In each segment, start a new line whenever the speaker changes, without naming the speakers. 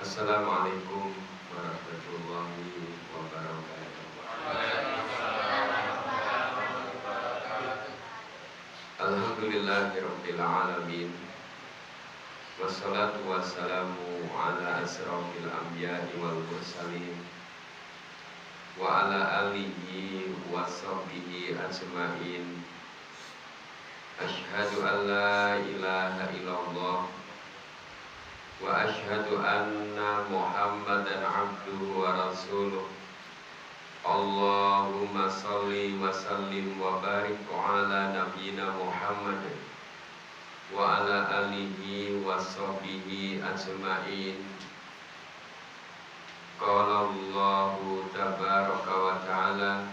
Assalamualaikum warahmatullahi wabarakatuh. Alhamdulillahirabbil alamin. Wassalatu wassalamu ala asrofil anbiya'i wal mursalin wa ala alihi wa sahbihi ajma'in. Asyhadu an la ilaha illallah wa asyhadu anna Muhammadan abduhu wa rasuluh. Allahumma salli wa sallim wa barik ala nabiyyina Muhammad wa ala alihi wa sahbihi ajma'in. Qala Allahu tabaraka wa ta'ala,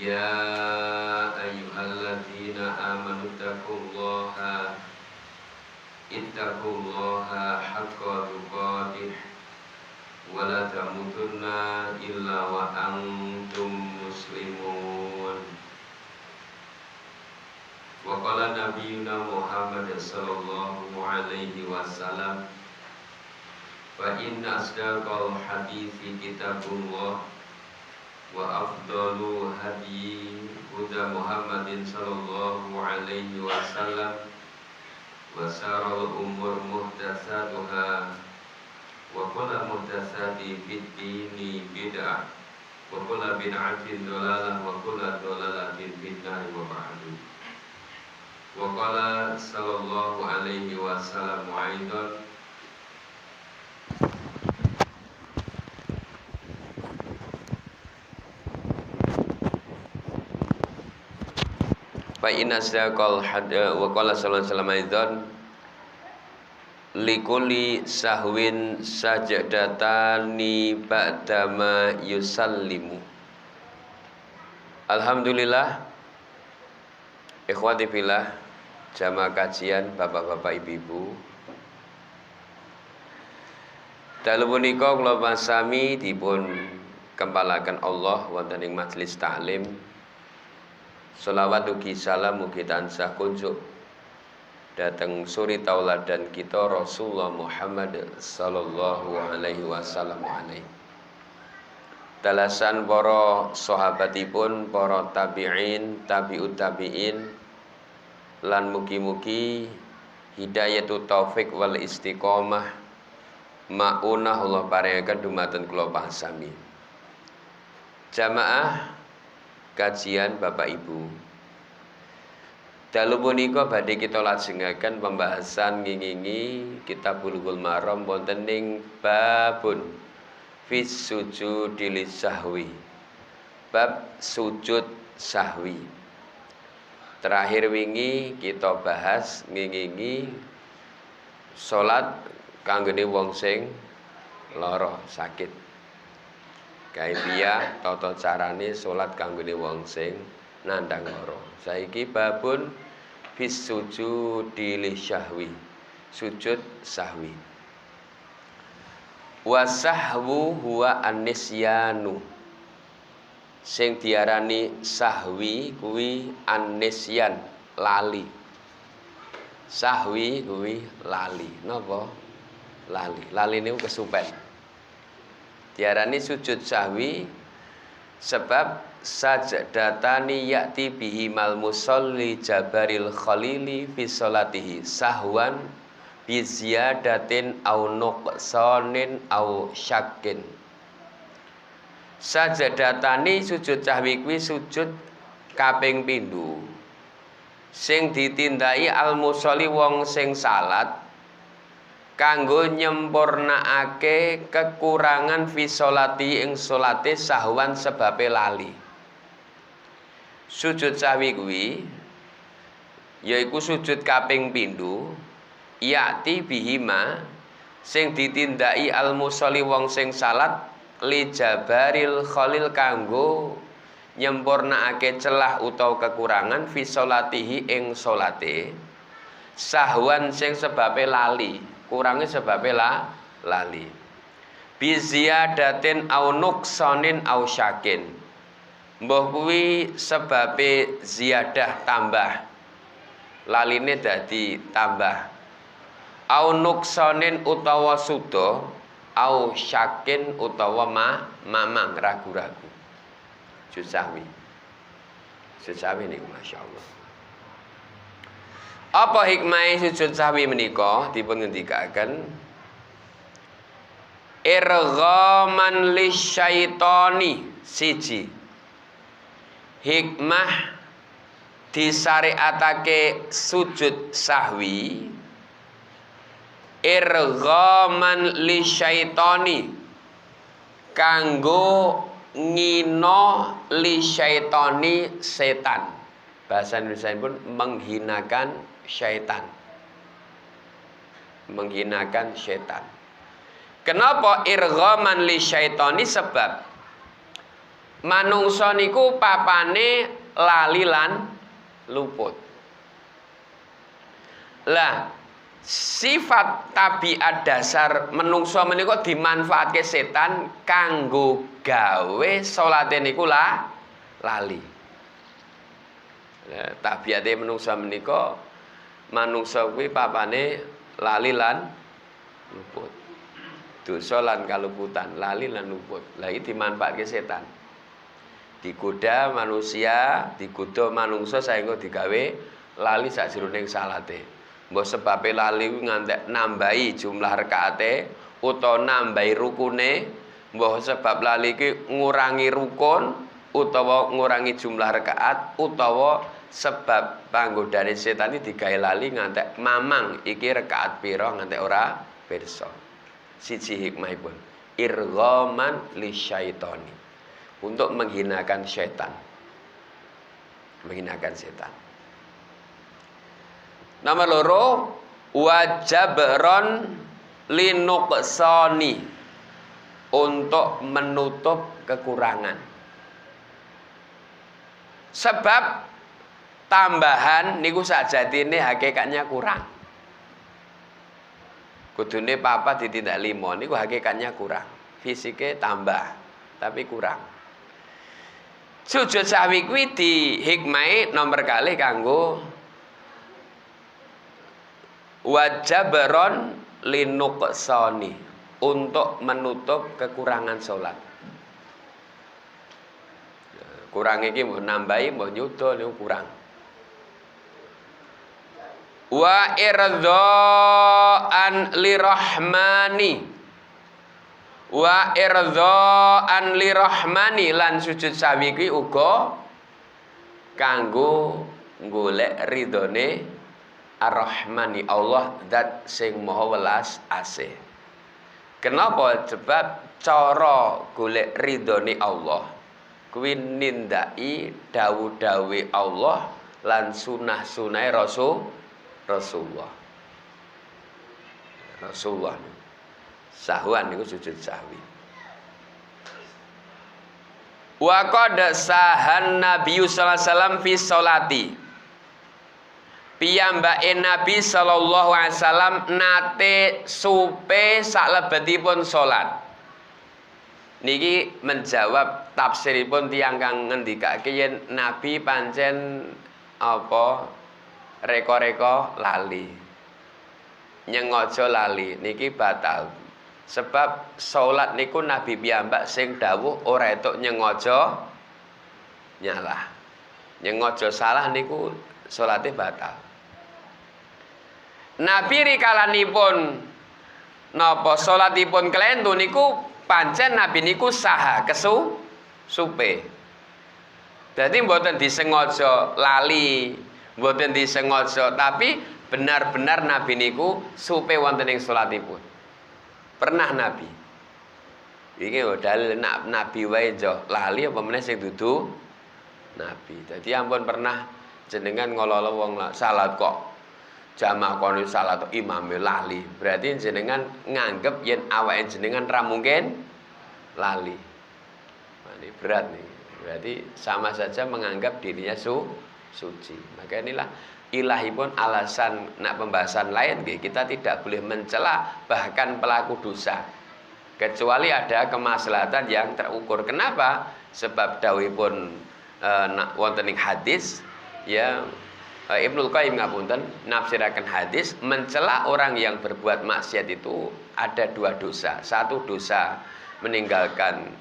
ya ayyuhalladzina amanu taqullaha ittaqullaha haqqa tuqatih wa la tamutunna illa wa antum muslimun. Wa qala nabiyyuna Muhammad sallallahu alaihi wasallam, fa inna asdaqal hadithi kitabullah wa afdalu hadi huda Muhammadin sallallahu alaihi wasallam wa syarrul umur muhdatsatuha wa kullu muhdatsati bid-dini bid'ah wa kullu bid'atin dhalalah wa kullu dhalalatin fin-nar wa ba'du. Wa qala sallallahu alaihi wasallam aidan, fa inna asdaqal hadith wa qala sallallahu alaihi wasallam aidan likulli sahwin sajadatani ba'dama yusallimu. Alhamdulillah, ikhwati fillah, jamaah kajian, bapak-bapak, ibu-ibu, dalu punika kula pasami dipun kempalaken Allah wonten ing majelis taklim. Sholawat ugi salam mugi tansah kunjuk dateng suri tauladan kita Rasulullah Muhammad sallallahu alaihi wasallam. Dalasan para sahabatipun, para tabi'in, tabi'ut tabi'in, lan mugi-mugi hidayatut taufik wal istiqomah maunah Allah paringaken dumateng kula pasami. Jamaah kajian Bapak Ibu, dalu punika badhe kita lajengaken pembahasan ngingingi kitab Bulughul Maram wonten ing babun fis sujudi lisahwi, bab sujud sahwi. Terakhir wingi kita bahas ngingingi salat kanggone wong sing lara sakit. Kaifiyah tata carane salat kanggone wong sing nandhang lara. Saiki babun fis sujudi lisyahwi, sujud sahwi. Wa sahwu huwa an-nisyanu. Sing diarani sahwi kuwi an-nisyan, lali. Sahwi kuwi lali. Napa? Lali. Lali niku kesupen. Diarani sujud sahwi sebab sajdatani ya'ti bihimal musolli jabaril khalili fi sholatihi sahwan bi ziyadatin au nuqsanin au syakkin. Sajdatani sujud sahwi kuwi sujud kaping pindho sing ditindai al musolli wong sing salat kanggo nyempurnakake kekurangan fi sholati ing sholate sahwan sebabe lali. Sujud sahwi kuwi yaiku sujud kaping pindho yakti bihima sing ditindaki al musolli wong sing salat li jabaril khalil kanggo nyempurnakake celah utawa kekurangan fi sholatihi ing sholate sahwan sing sebabe lali. Kurangnya sebabnya lali. Biziyadatin au nuqsanin au syakin. Mbah kuwi sebabe ziyadah tambah. Laline dadi tambah. au nuksonin utawa sudo, au syakin utawa mamang ragu-ragu. Sujud sahwi. Sujud sahwi niku masyaallah. Apa hikmah sujud sahwi menika dipun ngendikaken irghaman lisyaitoni siji. Hikmah disyariatake sujud sahwi irghaman lisyaitoni kanggo ngino lisyaitoni setan. Bahasa Indonesia pun menghinakan syaitan. Menghinakan syaitan. Kenapa irghaman lisyaitoni? Sebab manungsa niku papane lali lan luput. Lah sifat tabiat dasar menungsa menika dimanfaatke setan kanggo gawe salate niku lali. Lah tabiate menungsa menika manungsa kuwi papane lali lan luput. Dosa lan kaluputan, lali lan luput. Lah iki dimanfaatke setan. Digoda manusia, digoda manungsa saengga digawe lali sajroning salate. Mbok sebabe lali ngantek nambahi jumlah rakaate utawa nambahi rukune, mbok sebab lali iki ngurangi rukun utawa ngurangi jumlah rakaat utawa sebab panggodane setan iki digawe lali ngantek mamang iki rakaat pira ngantek ora pirsa. Siji hikmahipun irghaman lisyaitoni, untuk menghinakan setan. Menghinakan setan. Nomor loro wajabron linuqsani, untuk menutup kekurangan. Sebab tambahan niku sajatine hakikatnya kurang. Kudune papa ditindak 5 niku hakikatnya kurang. Fisiknya tambah tapi kurang. Sujud sahwi kuwi dihikmai nomor kalih kanggo wajabron linuqsani, untuk menutup kekurangan salat. Kurang iki mbok nambahi mbok nyuda niku kurang. Wa irdhaan lirahmani, wa irdhaan lirahmani, lan sujud sahwi kuwi uga kanggo golek ridhone Ar-Rahmani, Allah zat sing maha welas asih. Kenapa? Sebab cara golek ridhone Allah kuwi nindaki dawuh-dawuhe Allah lan sunah-sunahe Rasulullah. Sahwan niku sujud sahwi. Wa qad sahan Nabi sallallahu alaihi wasallam fi sholati. Piyambake Nabi sallallahu alaihi wasallam nate supe salebetipun salat. Niki menjawab tafsiripun tiyang kang ngendikake yen Nabi pancen apa reko-reko lali, nyengaja lali niki batal. Sebab salat niku Nabi piyambak sing dawuh ora entuk nyengaja nyalah. Nyengaja salah niku salate batal. Nabi rikalanipun napa salatipun kelentu niku pancen Nabi niku saha supe. Dadi mboten disengaja lali, mboten disengaja, tapi benar-benar Nabi niku supe wonten ing salatipun. Pernah Nabi. Iki dalil Nabi wae njo lali apa meneh sing dudu Nabi. Dadi ampun pernah jenengan ngololo wong salat kok jamaah kono salat imame lali. Berarti jenengan nganggep yen awake jenengan ra mungkin lali. Ini berat nih. Berarti sama saja menganggap dirinya suci. Maka inilah ilahi pun alasan nak pembahasan lain kita tidak boleh mencela bahkan pelaku dosa kecuali ada kemaslahatan yang terukur. Kenapa? Sebab dawuhipun nak wonten ing hadis ya Ibnul Qayyim ngapunten nafsiraken hadis mencela orang yang berbuat maksiat itu ada dua dosa. Satu dosa meninggalkan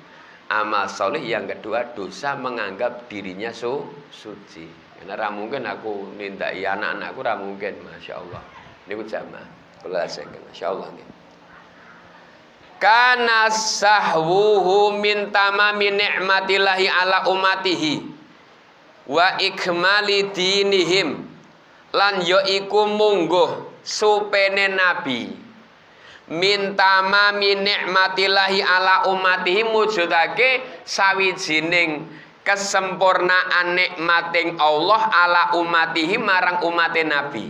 amal soleh, yang kedua dosa menganggap dirinya suci. Karena ra mungkin aku nindaki anak-anakku, ra mungkin, Masya Allah. Niku jamaah kula asengen Masya Allah nggih. Kana sahwuhu min tamami ni'matillahi ala umatihi wa ikmali dinihim, lan ya iku mungguh supene nabi mintama min nikmatillahi ala umatihi, mujudake sawijining kesempurnaan nikmating Allah ala umatihi marang umate nabi,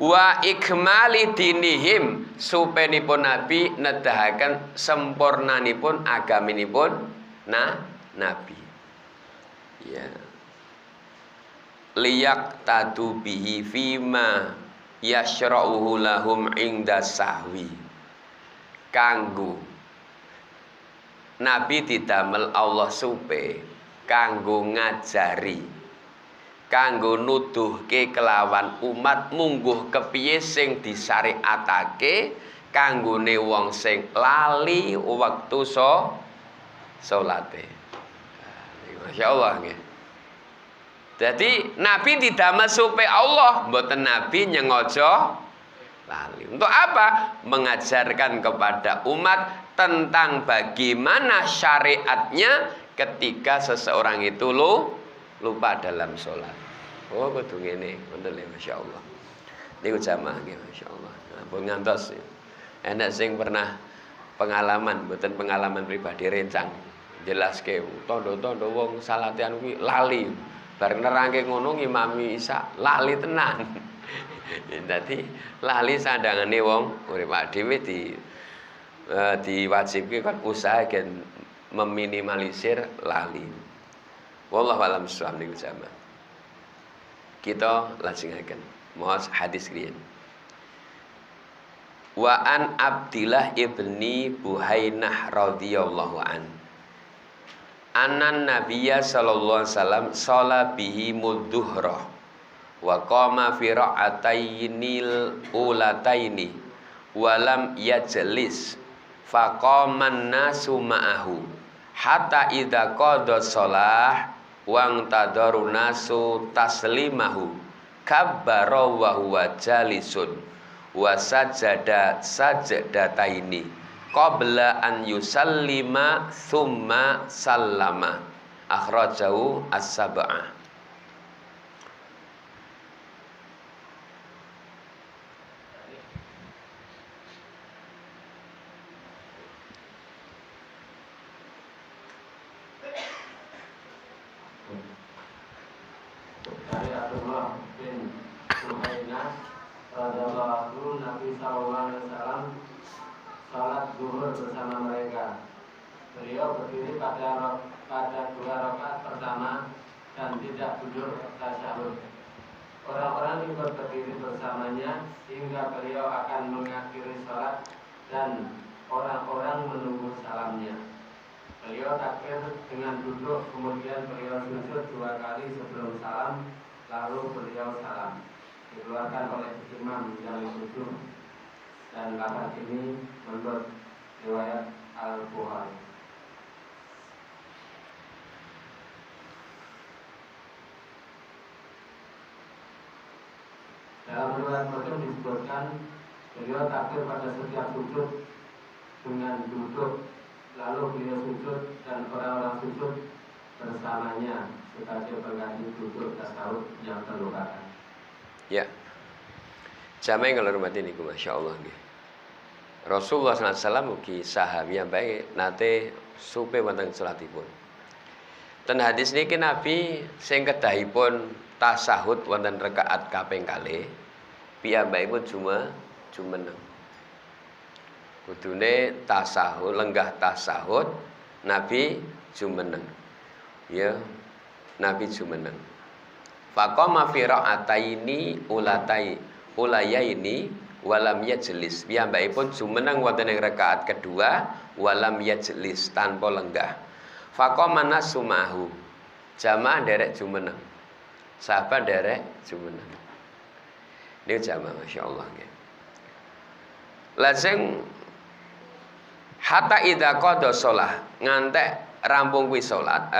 wa ikmali dinihim supenipun nabi nedahaken sempurnanipun agaminipun nabi. Ya, liyak tadu bihi fima yashra'uhu lahum inda sahwi, kanggo nabi didamel Allah supe kanggo ngajari, kanggo nuduhke kelawan umat mungguh kepiye sing disyariatake kanggone wong sing lali wektu salate. Masya Allah nggih. Jadi nabi didamel supe Allah, mboten nabi nyengaja lali. Untuk apa? Mengajarkan kepada umat tentang bagaimana syariatnya ketika seseorang itu lupa dalam sholat. Oh kudu ngene, ngoten lho Masya Allah. Niku jamaah nggih Masya Allah. Ampun ngantos. Enak sing pernah pengalaman, mboten pengalaman pribadi rencang. Jelaske tondo-tondo wong salatian kuwi lali. Bar nerangke ngono ngimami Isya lali tenan. Dadi lali sandangane wong urip dhewe diwajibke kan usaha gen meminimalisir lali. Wallahu a'lam bishawab niku jamaah. Kita lajengaken maos hadis riyen. Wa an Abdillah ibni Buhainah radhiyallahu an. Anan Nabiyya sallallahu alaihi wasallam shalla bihi mudzuhrah wa qama fi ra'atainil ulataini wa lam yajlis faqaman nasu ma'ahu hatta idza qada shalah wang tadaru nasu taslimahu kabbara wa huwa jalisun wa sajada sajdataini qabla an yusallima thumma sallama, akhrajahu as-sab'ah.
Dari Abdullah bin Buhainah radhiyallahu anhu, Nabi sallallahu alaihi wasallam salat zuhur bersama mereka. Beliau berdiri pada dua rakaat pertama dan tidak duduk tasyahud. Orang-orang ikut berdiri bersamanya hingga beliau akan mengakhiri salat dan orang-orang menunggu salamnya. Beliau takbir dengan duduk, kemudian beliau sujud 2 kali sebelum salam, lalu beliau salam. Dikeluarkan oleh imam yang sujud, dan lafaz ini menurut riwayat Al-Bukhari. Dalam riwayat Muslim disebutkan beliau takbir pada setiap sujud dengan duduk, lalu beliau sujud dan orang-orang sujud bersamanya sebagai pengganti duduk tasyahud yang terlupakan.
Ya. Jamaah kalau hormati niku Masya Allah nggih. Rasulullah SAW mugi sahabiah baik nate supe wonten salatipun. Ten hadis niki Nabi sing kedahipun tasahud wonten rakaat kaping kalih piyambakipun jumeneng. Kudune tasahud, lenggah tasahud Nabi jumeneng. Ya, Nabi jumeneng. Faqama fi ra'ataini ulayaini walam yajlis. Piyambakipun jumeneng wonten ing rakaat kedua walam yajlis, tanpa lenggah. Faqama nasumahu. Jamaah derek jumeneng. Sahabat derek jumeneng. Ini jamaah masyaallah nggih. Lajeng hatta idza qada shalah ngantek rampung kuwi salat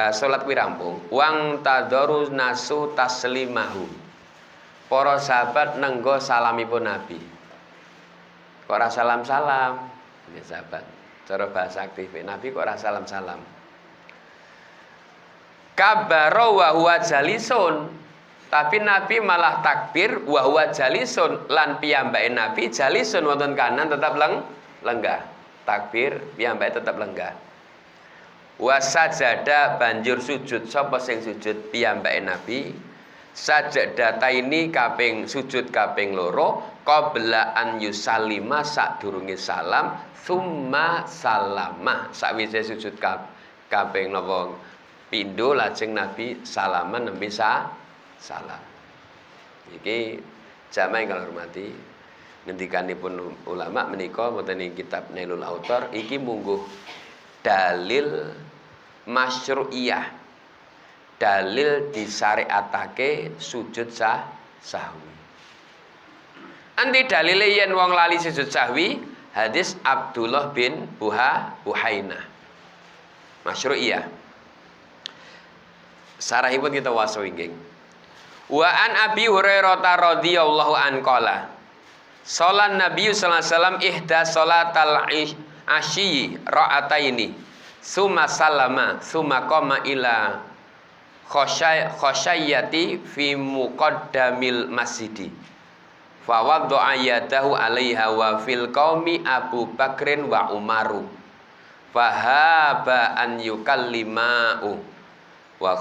kuwi rampung wang tadharus nasu taslimahu. Para sahabat nenggo salamipun Nabi. Kok ora salam-salam? Ini sahabat. Cara bahasa aktif Nabi kok ora salam-salam. Kabbara wa huwa jalisun. Tapi Nabi malah takbir wa huwa jalisun lan piyambake Nabi jalisun wonten kanan tetap lenggah. Takbir piyambake tetap lenggah. Wa sajada banjur sujud sapa sing sujud piyambake Nabi. Sajadata ini kaping sujud kaping loro qabla an yusallima sadurunge salam summa salama sakwise sujud kaping napa pindho lajeng Nabi salaman nembe salam. Iki jamaah kang hormati ngendikanipun ulama menika wonten ing kitab Nailul Autar iki mungguh dalil masyru'iyah. Dalil disyariatake sujud sahwi. Anti dalile yen wong lali sujud sahwi hadis Abdullah bin Buhainah. Masyru'iyah. Sarahipun kita waso inggih. Wa an Abi Hurairah radhiyallahu an qala Salat Nabi sallallahu alaihi wasallam ihda salatal asyi ra'ataini summa salama summa qama ila khosyayyati fi muqaddamil masjidi fa wadda'a yadahu 'alaiha wa fil qaumi Abu Bakrin wa Umaru fa haba an yukallima'u wa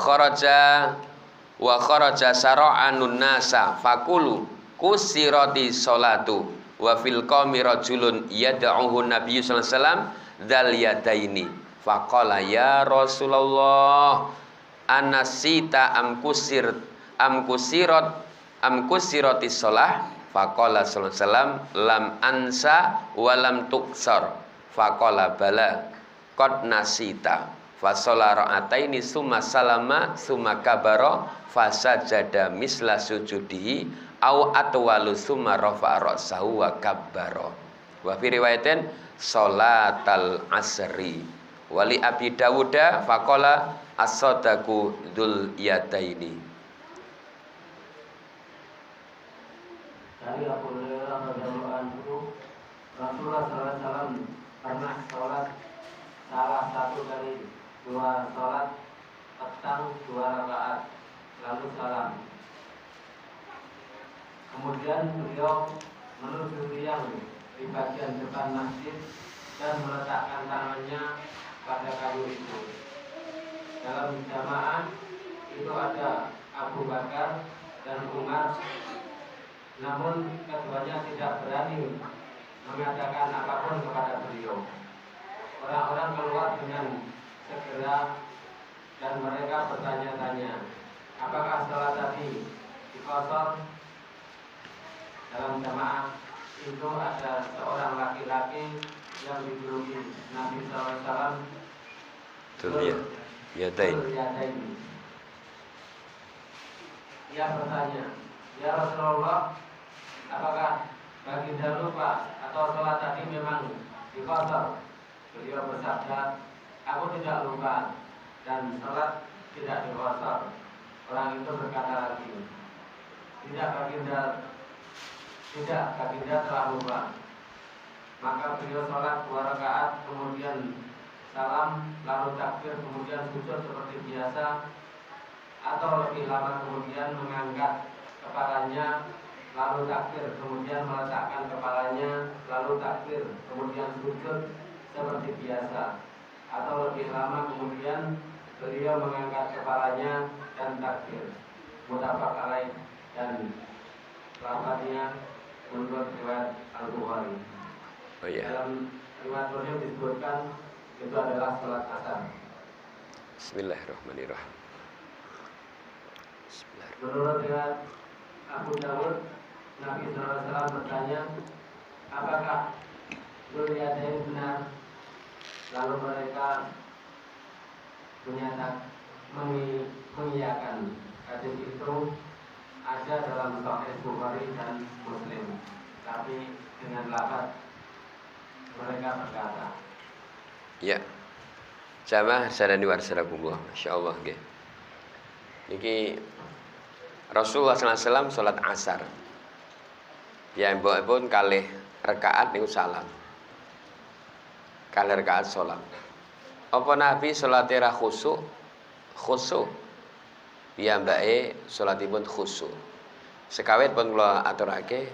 kharaja sara'anun nasa faqulu kusirati sholatu wa fil qaumi rajulun yad'uhu Nabi sallallahu alaihi wasallam dzal yadaini faqala ya Rasulullah anasita am kusirati sholah faqala sallallahu alaihi wasallam lam ansa wa lam tuksar faqala bala qad nasita fa shola ra'ataini summa salama summa kabara fasajada misla sujudihi au atwalu summa rafa'a ra'sahu wa kabbara wa fi riwayatin sholatal asri wali Abi Dawuda faqala as-sadaqu dzul yadaini.
Dari Abu Hurairah radhiyallahu anhu, Rasulullah sallallahu alaihi wasallam pernah sholat salah satu dari dua sholat petang 2 rakaat lalu salam. Kemudian beliau menuju tiang di bagian depan masjid dan meletakkan tangannya pada kayu itu. Dalam jamaah itu ada Abu Bakar dan Umar, namun keduanya tidak berani mengatakan apapun kepada beliau. Orang-orang keluar dengan segera dan mereka bertanya-tanya, apakah salat tadi dikosor? Dalam jamaah itu ada seorang laki-laki yang dijuluki Nabi SAW
Yadain.
Ia bertanya, ya Rasulullah, apakah baginda lupa atau sholat tadi memang dikosor? Beliau bersabda, aku tidak lupa dan sholat tidak dikosor. Orang itu berkata lagi, tidak baginda telah lupa. Maka beliau sholat 2 rakaat, kemudian salam, lalu takbir, kemudian sujud seperti biasa, atau lebih lama kemudian mengangkat kepalanya, lalu takbir, kemudian meletakkan kepalanya, lalu takbir, kemudian sujud seperti biasa, atau lebih lama kemudian beliau mengangkat kepalanya dan takbir. Muttafaq alaih dan lafadznya menurut riwayat Al-Bukhari.
Oh iya.
Dalam riwayat Muslim disebutkan itu adalah salat asar.
Bismillahirrahmanirrahim.
Menurut riwayat Abu Dawud, Nabi SAW bertanya, apakah Dzul Yadain benar? Lalu mereka mengiyakan hadis itu ada dalam Sahih Bukhari dan Muslim, tapi dengan lafaz mereka berkata.
Ya. Jamaah sadani warsalakumullah. Masyaallah nggih. Niki Rasulullah SAW salat asar. Ya mbok-mbok kalih rakaat niku salam. Kalih rakaat salat. Apa Nabi salate ra khusyuk? Khusyuk. Piyambake salatipun khusyuk. Sekawit pun kula aturake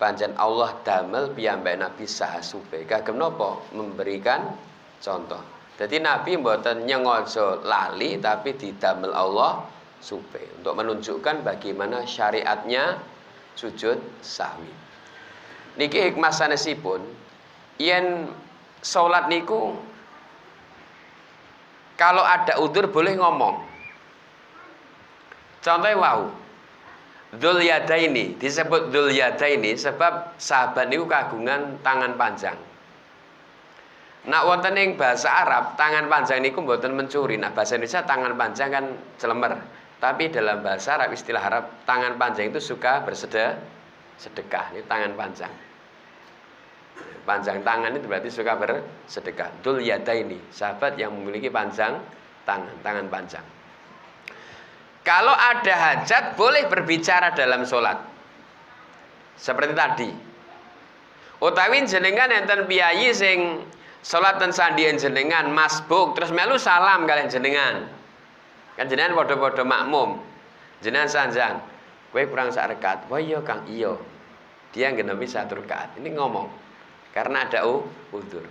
pancen Allah damel piyambake Nabi saha supe. Kagem napa? Memberikan contoh. Jadi Nabi mboten nyengaja lali tapi didamel Allah supe untuk menunjukkan bagaimana syariatnya sujud sahwi. Niki hikmah sanesipun yen salat niku kalau ada udzur boleh ngomong. Contohnya wau. Dzul yadaini disebut dzul yadaini sebab sahabat niku kagungan tangan panjang. Nak wonten ing bahasa Arab tangan panjang niku mboten mencuri. Nah bahasa Indonesia tangan panjang kan celemer. Tapi dalam bahasa Arab istilah Arab tangan panjang itu suka bersedekah. Ini tangan panjang. Panjang tangan itu berarti suka bersedekah. Dzul yadaini, sahabat yang memiliki panjang tangan panjang. Kalau ada hajat boleh berbicara dalam sholat. Seperti tadi. Utawi jenengan enten piyayi sing sholat ten sandhian jenengan masbuk terus melu salam kalian jenengan. Kan jenengan padha-padha makmum. Jenengan sanjang, kowe kurang sak rakaat. Wah iya Kang, iya. Dia nggenemi 1 rakaat. Ini ngomong. Karena ada udzur.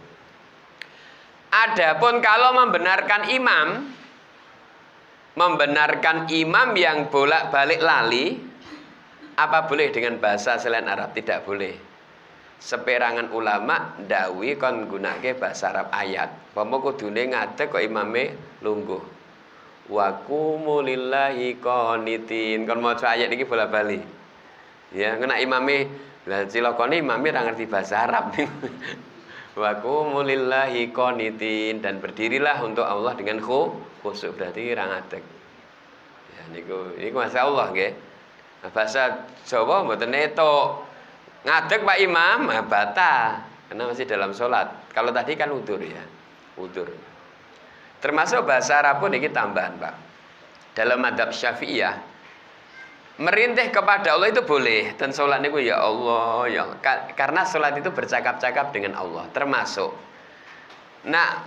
Adapun kalau membenarkan imam yang bolak-balik lali, apa boleh dengan bahasa selain Arab? Tidak boleh. Seperangan ulama ndawuhi kon nggunakake bahasa Arab ayat. Pama kudune ngadeg kok imame lungguh. Wa qumu lillahi qanitin. Kon maca ayat iki bolak-balik. Ya, kena imame lah cilokone imame ora ngerti bahasa Arab. Wa qumu lillahi qanitin dan berdirilah untuk Allah dengan khusyuk berarti ora ngadeg. Ya niku masyaallah nggih. Nah, bahasa Jawa mboten etok. Ngadeg Pak Imam, bata karena masih dalam sholat. Kalau tadi kan udzur ya, udzur. Termasuk bahasa Arab pun ini tambahan Pak. Dalam madzhab Syafi'iyah, merintih kepada Allah itu boleh. Dan sholat niku ya Allah, ya karena sholat itu bercakap-cakap dengan Allah. Termasuk. Nah,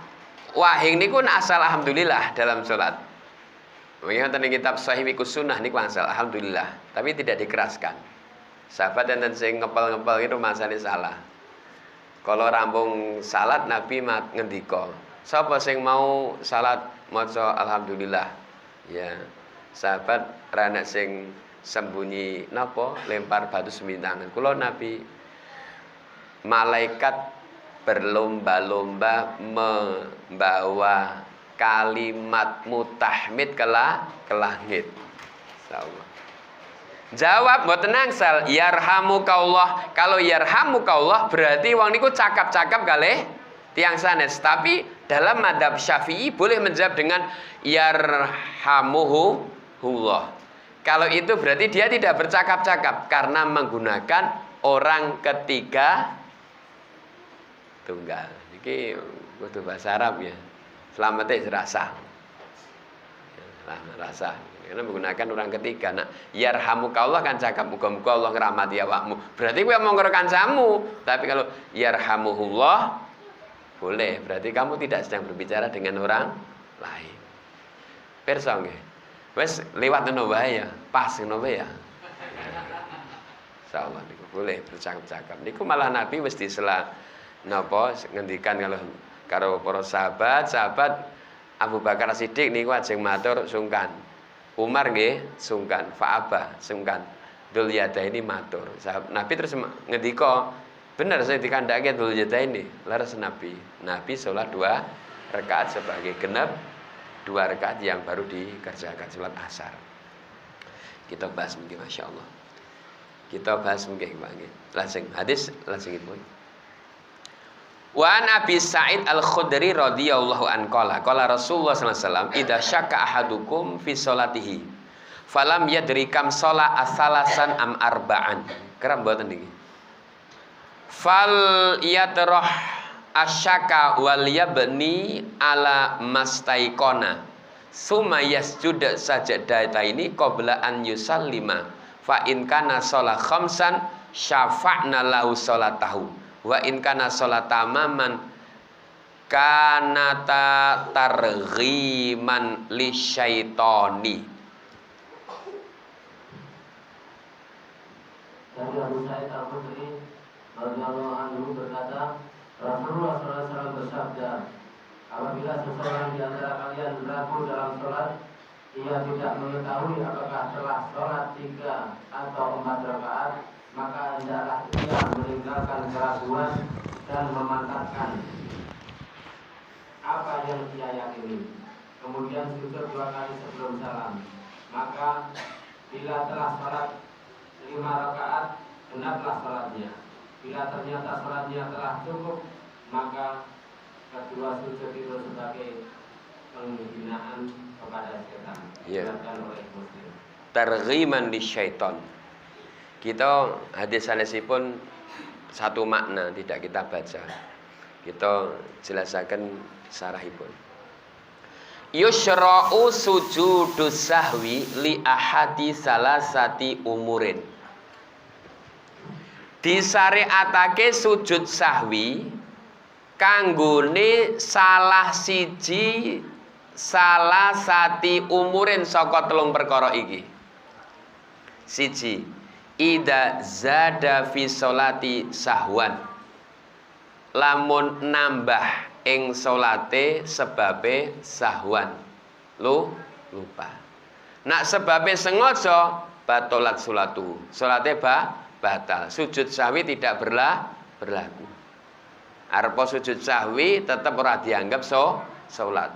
wahing niku asal alhamdulillah dalam sholat. Mungkin tadi kitab Sahih Sunnah niku asal alhamdulillah, tapi tidak dikeraskan. Sahabat yang sing ngepel-ngepel itu masane salah. Kalau rampung salat Nabi ngendika, sapa sing mau salat maca alhamdulillah. Ya. Sahabat ra nek sing sembunyi napa lempar batu semintangan. Kula Nabi malaikat berlomba-lomba membawa kalimat mutahmid ke langit. Insyaallah. Jawab mboten angsal yarhamukallah. Kalau yarhamukallah berarti wong niku cakap-cakap kalih tiyang sanes. Tapi dalam madzhab Syafi'i boleh menjawab dengan yarhamuhullah. Kalau itu berarti dia tidak bercakap-cakap karena menggunakan orang ketiga tunggal. Iki kudu bahasa Arab ya. Selamatnya serasa. Rasa. Karena menggunakan orang ketiga. Nah, yarhamukallah kan cakap muga-muga Allah ngrahmati awakmu. Berarti kowe mau ngero kancamu. Tapi kalau yarhamuhullah boleh. Berarti kamu tidak sedang berbicara dengan orang lain. Pirsa nggih. Wis liwat ngono wae ya. Pas ngono wae ya. Insyaallah niku boleh bercakap-cakap. Niku malah Nabi wis disela napa ngendikan karo para sahabat Abu Bakar Siddiq niku ajeng matur sungkan. Umar nggih sungkan, fa'aba sungkan. Dzul yadaini matur. Nabi terus ngendika, bener saya dikandake dzul yadaini. Laras Nabi salat 2 rakaat sebagai genep 2 rakaat yang baru dikerjakan salat asar. Kita bahas mungkin masyaallah. Kita bahas mungkin Pak nggih. Langsung hadis langsung itu. Wa an Abi Sa'id Al-Khudri radhiyallahu an qala Rasulullah sallallahu alaihi wasallam idza syakka ahadukum fi sholatihi Falam yadri kam sholat asalasan am arba'an. Kerap mboten niki. Fal yatrah asyaka wal yabni ala mastaikona. Summa yasjud sajadataini qabla an yusallima. Fa in kana sholat khamsan syafa'na lahu sholatahu. Wa in kana sholat tamaman kanata targhiman lisyaitoni.
Dari Abu Sa'id Al-Khudri radhiyallahu anhu berkata, Rasulullah SAW bersabda, apabila seseorang di antara kalian ragu dalam sholat, ia tidak mengetahui apakah telah sholat 3 atau 4 rakaat, maka hendaklah ia meninggalkan keraguan dan memantapkan apa yang ia yakini. Kemudian sujud 2 kali sebelum salam. Maka bila telah sholat 5 rakaat, genaplah sholatnya. Bila ternyata sholatnya telah cukup, maka kedua sujud itu sebagai penghinaan kepada setan. Diriwayatkan oleh Muslim.
Targhiman lisyaiton. Kita hadis sanesipun satu makna, tidak kita baca. Kita jelasaken sarahipun. Yushra'u sujudus sahwi li ahadi salasati umurin. Disyariatake sujud sahwi kanggone salah siji salah sati umurin saka 3 perkara iki. Siji, ida zada fi sholati sahwan. Lamun nambah ing salate sebabe sahwan. Lupa. Nak sebabe sengaja batolat sholatu. Salate batal. Sujud sahwi tidak berlaku. Arepa sujud sahwi tetap ora dianggap salat.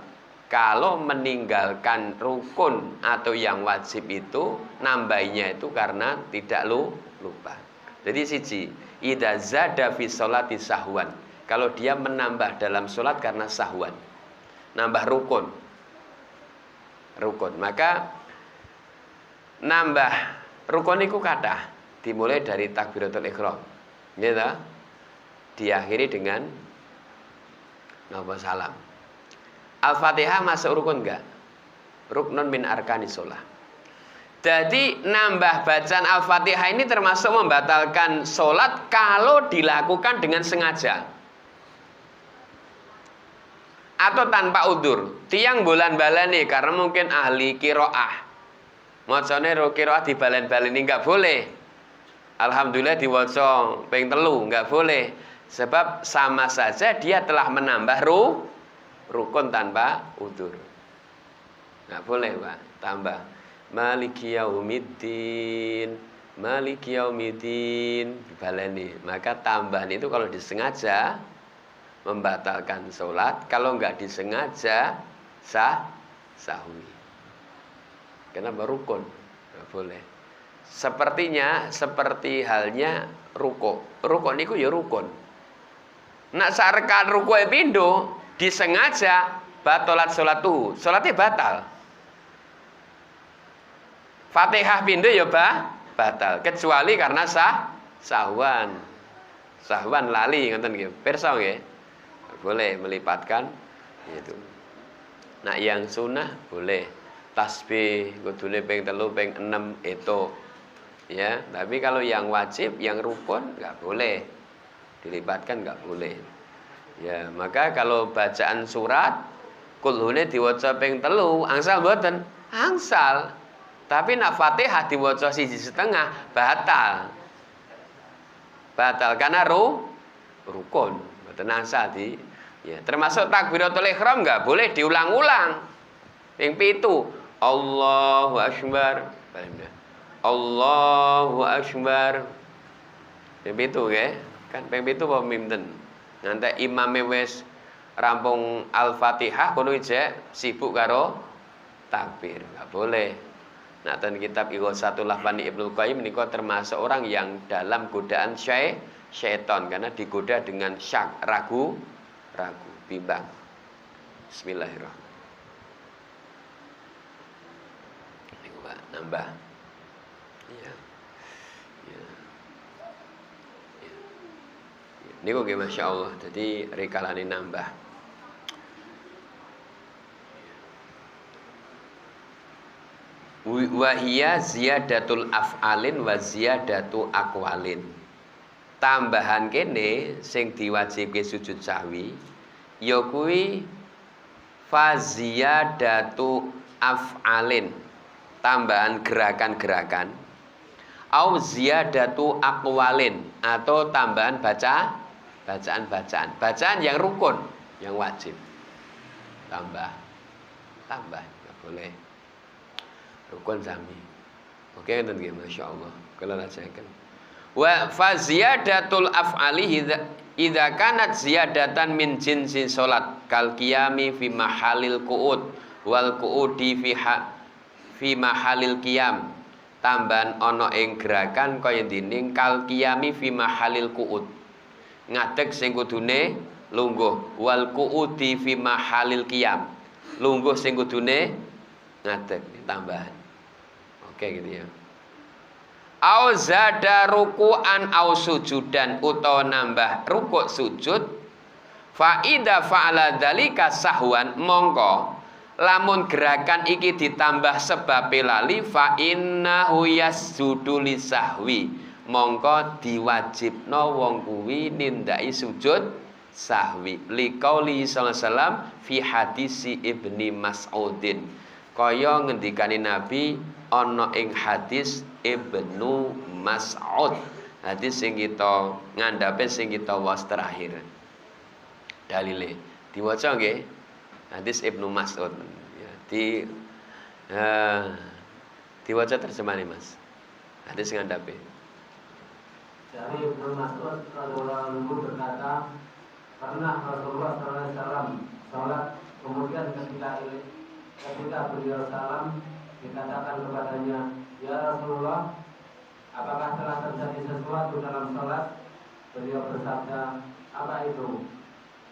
Kalau meninggalkan rukun atau yang wajib itu, nambahinya itu karena tidak lupa. Jadi siji, idza zada fi sholati sahwan. Kalau dia menambah dalam sholat karena sahwan, nambah rukun, maka nambah rukun itu kathah. Dimulai dari takbiratul ihram, gitu. Diakhiri dengan napa salam. Al-Fatihah masuk rukun enggak? Ruknun min arkanis shalah. Jadi nambah bacaan Al-Fatihah ini termasuk membatalkan sholat kalau dilakukan dengan sengaja atau tanpa udzur. Tiang bolan-balani karena mungkin ahli qiraah. Macane qiraah dibalen-baleni enggak boleh. Alhamdulillah diwaca ping 3 enggak boleh. Sebab sama saja dia telah menambah rukun tanpa udzur. Enggak boleh, Pak. Tambah Maliki yaumiddin, Maliki yaumiddin dibaleni. Maka tambahan itu kalau disengaja membatalkan sholat, kalau enggak disengaja sahwi. Kenapa rukun? Enggak boleh. Seperti halnya ruko. Ruko niku ya rukun. Nak sarekan rukoe pindho disengaja batolat sholatu. Sholatnya batal. Fatihah pindho ya batal, kecuali karena sahwan. Sahwan lali ngoten nggih. Pirsa nggih. Boleh melipatkan itu. Nah, yang sunnah boleh tasbih kudune ping 3 ping 6 itu. Ya, tapi kalau yang wajib, yang rukun enggak boleh. Dilipatkan enggak boleh. Ya, maka kalau bacaan surat kulhune diwaca ping 3, angsal mboten? Angsal. Tapi nak Fatihah diwaca 1,5 batal. Batal karena rukun. Mboten angsal ya, termasuk takbiratul ihram enggak boleh diulang-ulang. Ping 7, Allahu akbar. Allahu akbar. Ping 7 nggih. Kan ping 7 apa mimten. Ngantek imame wis rampung Al-Fatihah kono ijek sibuk karo takbir. Enggak boleh. Nah, ten kitab Ighosatul Lahfani Ibnu Qayyim menika termasuk orang yang dalam godaan syaitan karena digoda dengan syak, ragu, bimbang. Bismillahirrahmanirrahim. nambah. Ya. Ya. Ya. Niku nggih masyaallah. Jadi rikalane nambah. Wa hiya ziyadatul af'alin wa ziyadatu aqwalin. Tambahan kene sing diwajibke sujud sahwi ya kuwi faziyadatu af'alin, tambahan gerakan-gerakan, au ziyadatu aqwalin, atau tambahan bacaan yang rukun, yang wajib. Tambah nggak boleh rukun sami. Oke, ngeten nggih masyaallah. Kula lajengaken. Wa fa ziyadatul af'ali idza kanat ziyadatan min jinsi salat kal qiyami fi mahalil qu'ud wal qu'udi fi mahalil qiyam. Tambahan ana ing gerakan kaya dinding kal qiyami fi mahalil qu'ud. Ngadeg sing kudune lungguh wal qu'udi fi mahalil qiyam. Lungguh sing kudune ngadeg, tambahan. Oke gitu ya. Au zada ruku'an au sujudan, utawa nambah rukuk sujud. Fa idza fa'ala dzalika sahwan, mongko lamun gerakan iki ditambah sebab lali, fa innahu yasjudu lisahwi, mongko diwajibno wong kuwi nindaki sujud sahwi. Liqauli sallallahu alaihi wasallam fi hadisi Ibni Mas'udin, kaya ngendikane Nabi ana ing hadis Ibnu Mas'ud, hadis sing kita ngandhape sing kita was terakhir. Dalile diwaca nggih, hadis Ibnu Mas'ud ya, diwaca terjemahane Mas. Hadis ngandhape.
Dari Ibnu Mas'ud radhiyallahu anhu berkata, pernah Rasulullah sallallahu alaihi wasallam salat, kemudian ketika beliau salam dikatakan kepadanya, ya Rasulullah, apakah telah terjadi sesuatu dalam salat? Beliau bersabda, apa itu?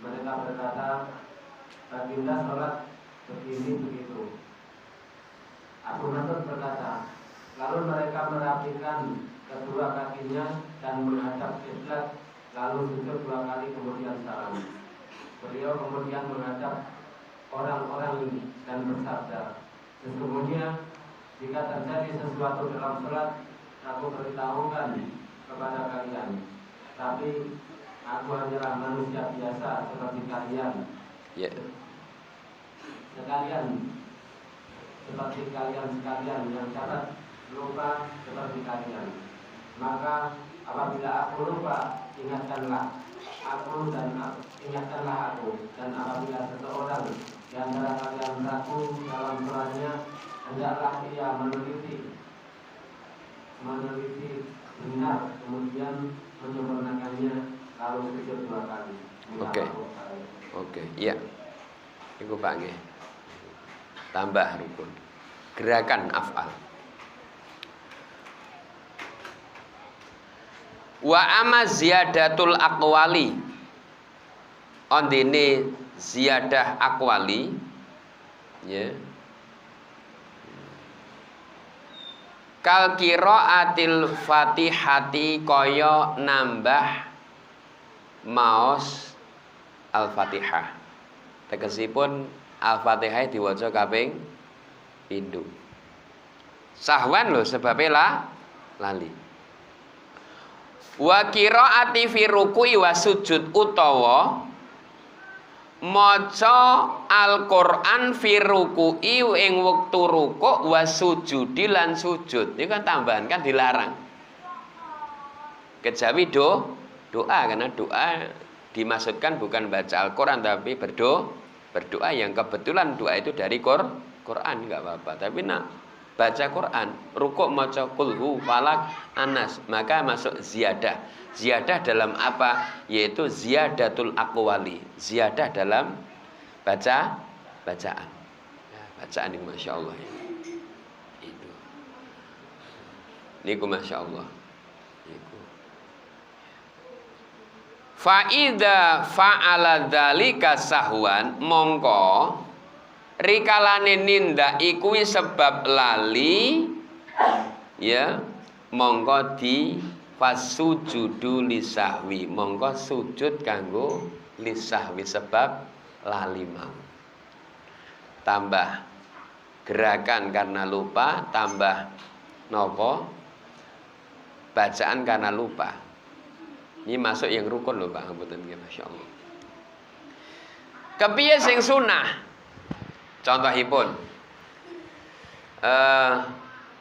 Mereka berkata, baginda salat begini begitu. Abu Mas'ud berkata, lalu mereka merapikan kedua kakinya dan menghadap kiblat, lalu sujud 2 kali kemudian salam. Beliau kemudian menghadap orang-orang ini dan bersabda, sesungguhnya jika terjadi sesuatu dalam salat, aku beritahukan kepada kalian. Tapi aku hanyalah manusia biasa seperti kalian.
Yeah.
Seperti kalian sekalian yang dapat lupa seperti kalian. Maka apabila aku lupa, ingatkanlah aku. Dan apabila seseorang di antara kalian ragu dalam sholatnya, hendaklah ia meneliti benar, kemudian menyempurnakannya, lalu sujud 2 kali.
Oke, iya. Iku Pak nggih. Tambah rukun. Gerakan af'al. Wa amma ziyadatul aqwali, ondene ziyadah aqwali ya, kal qiraatil fatihati, kaya nambah maos al-fatihah. Tegesipun al-fatihah diwaca kaping pindho. Sahwan lho sebabe lali. Wa qiraati fi ruku'i wa sujud, utawa maca Al-Qur'an fi ruku'i ing wektu rukuk wa sujudi lan sujud. Ini kan tambahan, kan dilarang. Kejawi doa, karena doa dimaksudkan bukan baca Al-Qur'an tapi berdoa yang kebetulan doa itu dari Qur'an, enggak apa-apa. Tapi baca Quran, rukuk maca kulhu falak anas, maka masuk ziyadah. Ziyadah dalam apa? Yaitu ziyadatul aqwali, ziyadah dalam bacaan. Ya, bacaan ini masya Allah ya. Itu. Niku masya Allah. Niku. Faida fa'ala dzalika sahwan, mongko rikalane nindak kuwi sebab lali, ya mongko di fasujudu lisahwi, mongko sujud kanggo lisahwi sebab lali mau. Tambah gerakan karena lupa, tambah nopo bacaan karena lupa. Ini masuk yang rukun lho Pak, mboten nggih masyaallah. Kepiye sing sunah? Contohipun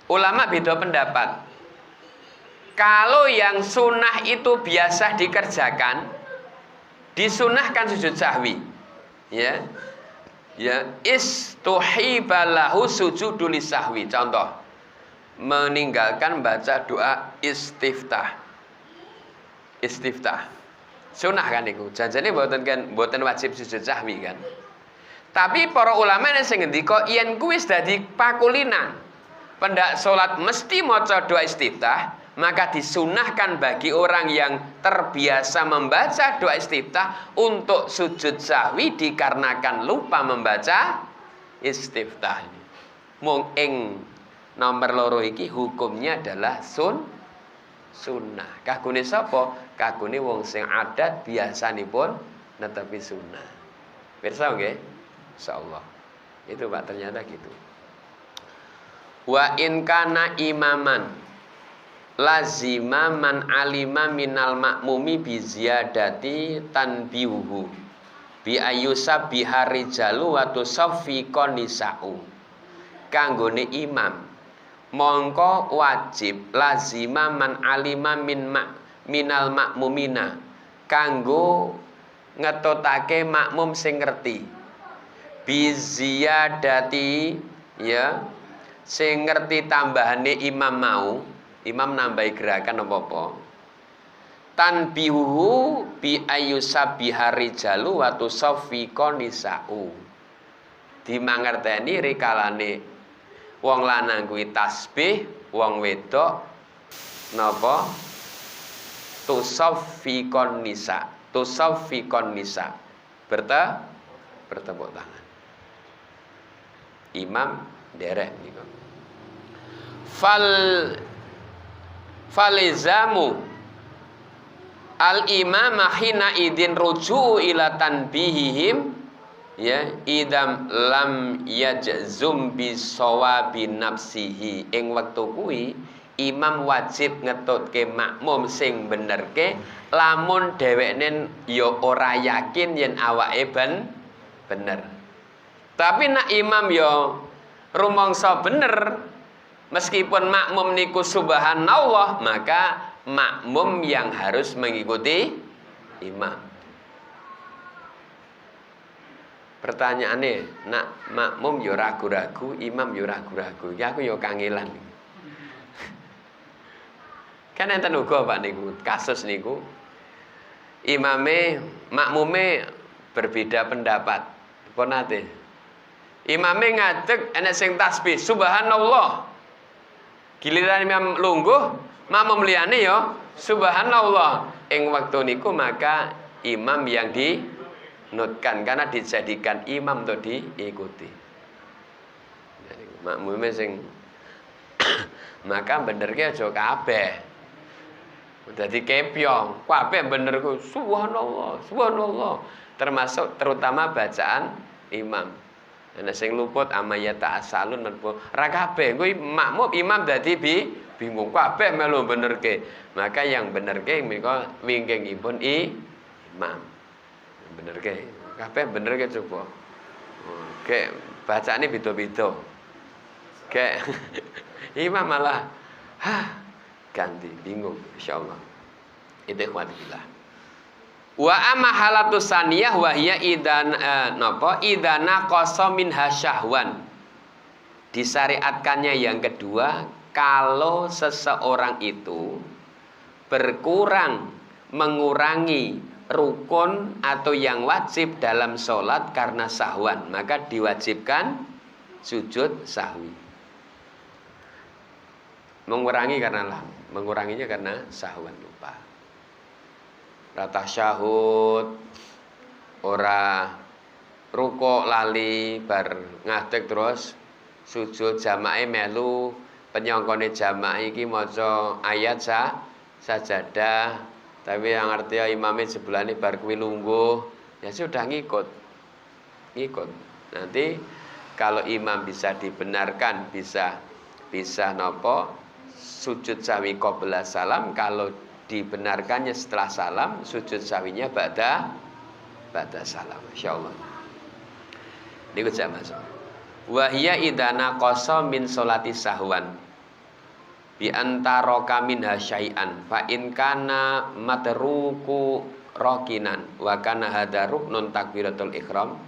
ulama beda pendapat. Kalau yang sunnah itu biasa dikerjakan, disunahkan sujud sahwi. Ya. Ya, istuhibalahu sujudul sahwi. Contoh, meninggalkan baca doa istiftah. Istiftah. Sunnah kan niku. Janjane mboten wajib sujud sahwi kan. Tapi para ulama sing ngendika yen kuwi wis dadi pakulinan, pendak salat mesti maca doa istiftah, maka disunahkan bagi orang yang terbiasa membaca doa istiftah untuk sujud sahwi dikarenakan lupa membaca istiftah. Mung ing nomor loro iki hukumnya adalah sunnah. Kagune sapa? Kagune wong sing adat biasanipun netepi sunnah. Pirsa nggih? Insyaallah. Itu Pak, ternyata gitu. Wa in kana imaman lazima man alima minal makmumi bi ziyadati tanbihuhu bi ayyusa bihari jalu wa tusaffi qanisau. Kanggone imam mongko wajib lazima man alima minal makmumina, kanggo ngetotake makmum sing ngerti bi ziyadati, ya sing ngerti tambahane imam mau. Imam nambahi gerakan apa-apa. Tanbihuhu bi ayyusabiha rijalu wa tusaffiqa nisa'u. Dimangerteni rikalane wong lanang kuwi tasbih, wong wedok napa? Tusaffiqan nisa. Tusaffiqan nisa. Bertepuk tangan. Imam derek niku. Falizamu al-imama hina idin ruju'u ila tanbihihim, ya idam lam yajzum bisawabi nafsihi. Ing wektu kuwi imam wajib ngetutke makmum sing benerke lamun dhewekne ya ora yakin yen awake bener. Tapi nek imam ya rumangsa bener, meskipun makmum niku subhanallah, maka makmum yang harus mengikuti imam. Pertanyaannya, nak makmum yo ragu-ragu, imam yo ragu-ragu. Ya aku yo kangelan. Kan enten uga Pak niku, kasus niku. Imame, makmume berbeda pendapat. Apa nate? Imame ngadeg enek sing tasbih subhanallah. Giliran imam lungguh, makmum liyane ya subhanallah. Ing waktu niku maka imam yang dinutkan karena dijadikan imam untuk diikuti. Jadi makmume sing maka benerke aja kabeh. Dadi kepyong, kabeh bener ku subhanallah, subhanallah. Termasuk terutama bacaan imam. Ana sing luput amaya ta'asalun ora kabeh kuwi makmum imam dadi bingung kabeh melu benerke. Maka yang benerke menika wingkingipun imam. Benerke. Kabeh benerke coba. Oke, bacaane beda-beda. Oke. Imam malah ganti bingung insyaallah. Itu ikhwanillah. Wa amma halatus saniyah wa hiya idan idana qasa minha syahwan. Disyariatkannya yang kedua, kalau seseorang itu mengurangi rukun atau yang wajib dalam sholat karena sahwan, maka diwajibkan sujud sahwi. Menguranginya karena sahwan, lupa. Rata syahud, ora rukuk lali bar ngadeg terus sujud jamae melu penyongkone jamaah iki maca ayat sajadah, tapi yang artinya imamnya sebelahnya bar kuwi lungguh, ya sudah ngikut. Nanti kalau imam bisa dibenarkan, bisa nopo sujud sahwi qabla salam, kalau dibenarkannya setelah salam, sujud sahwinya ba'da salam. Insyaallah. Niku jak masuk. Wa hiya idana qasa min sholati sahwan bi antara kamin hasyai'an fa in kana matruku rakinan wa kana hadza ruknun takbiratul ihram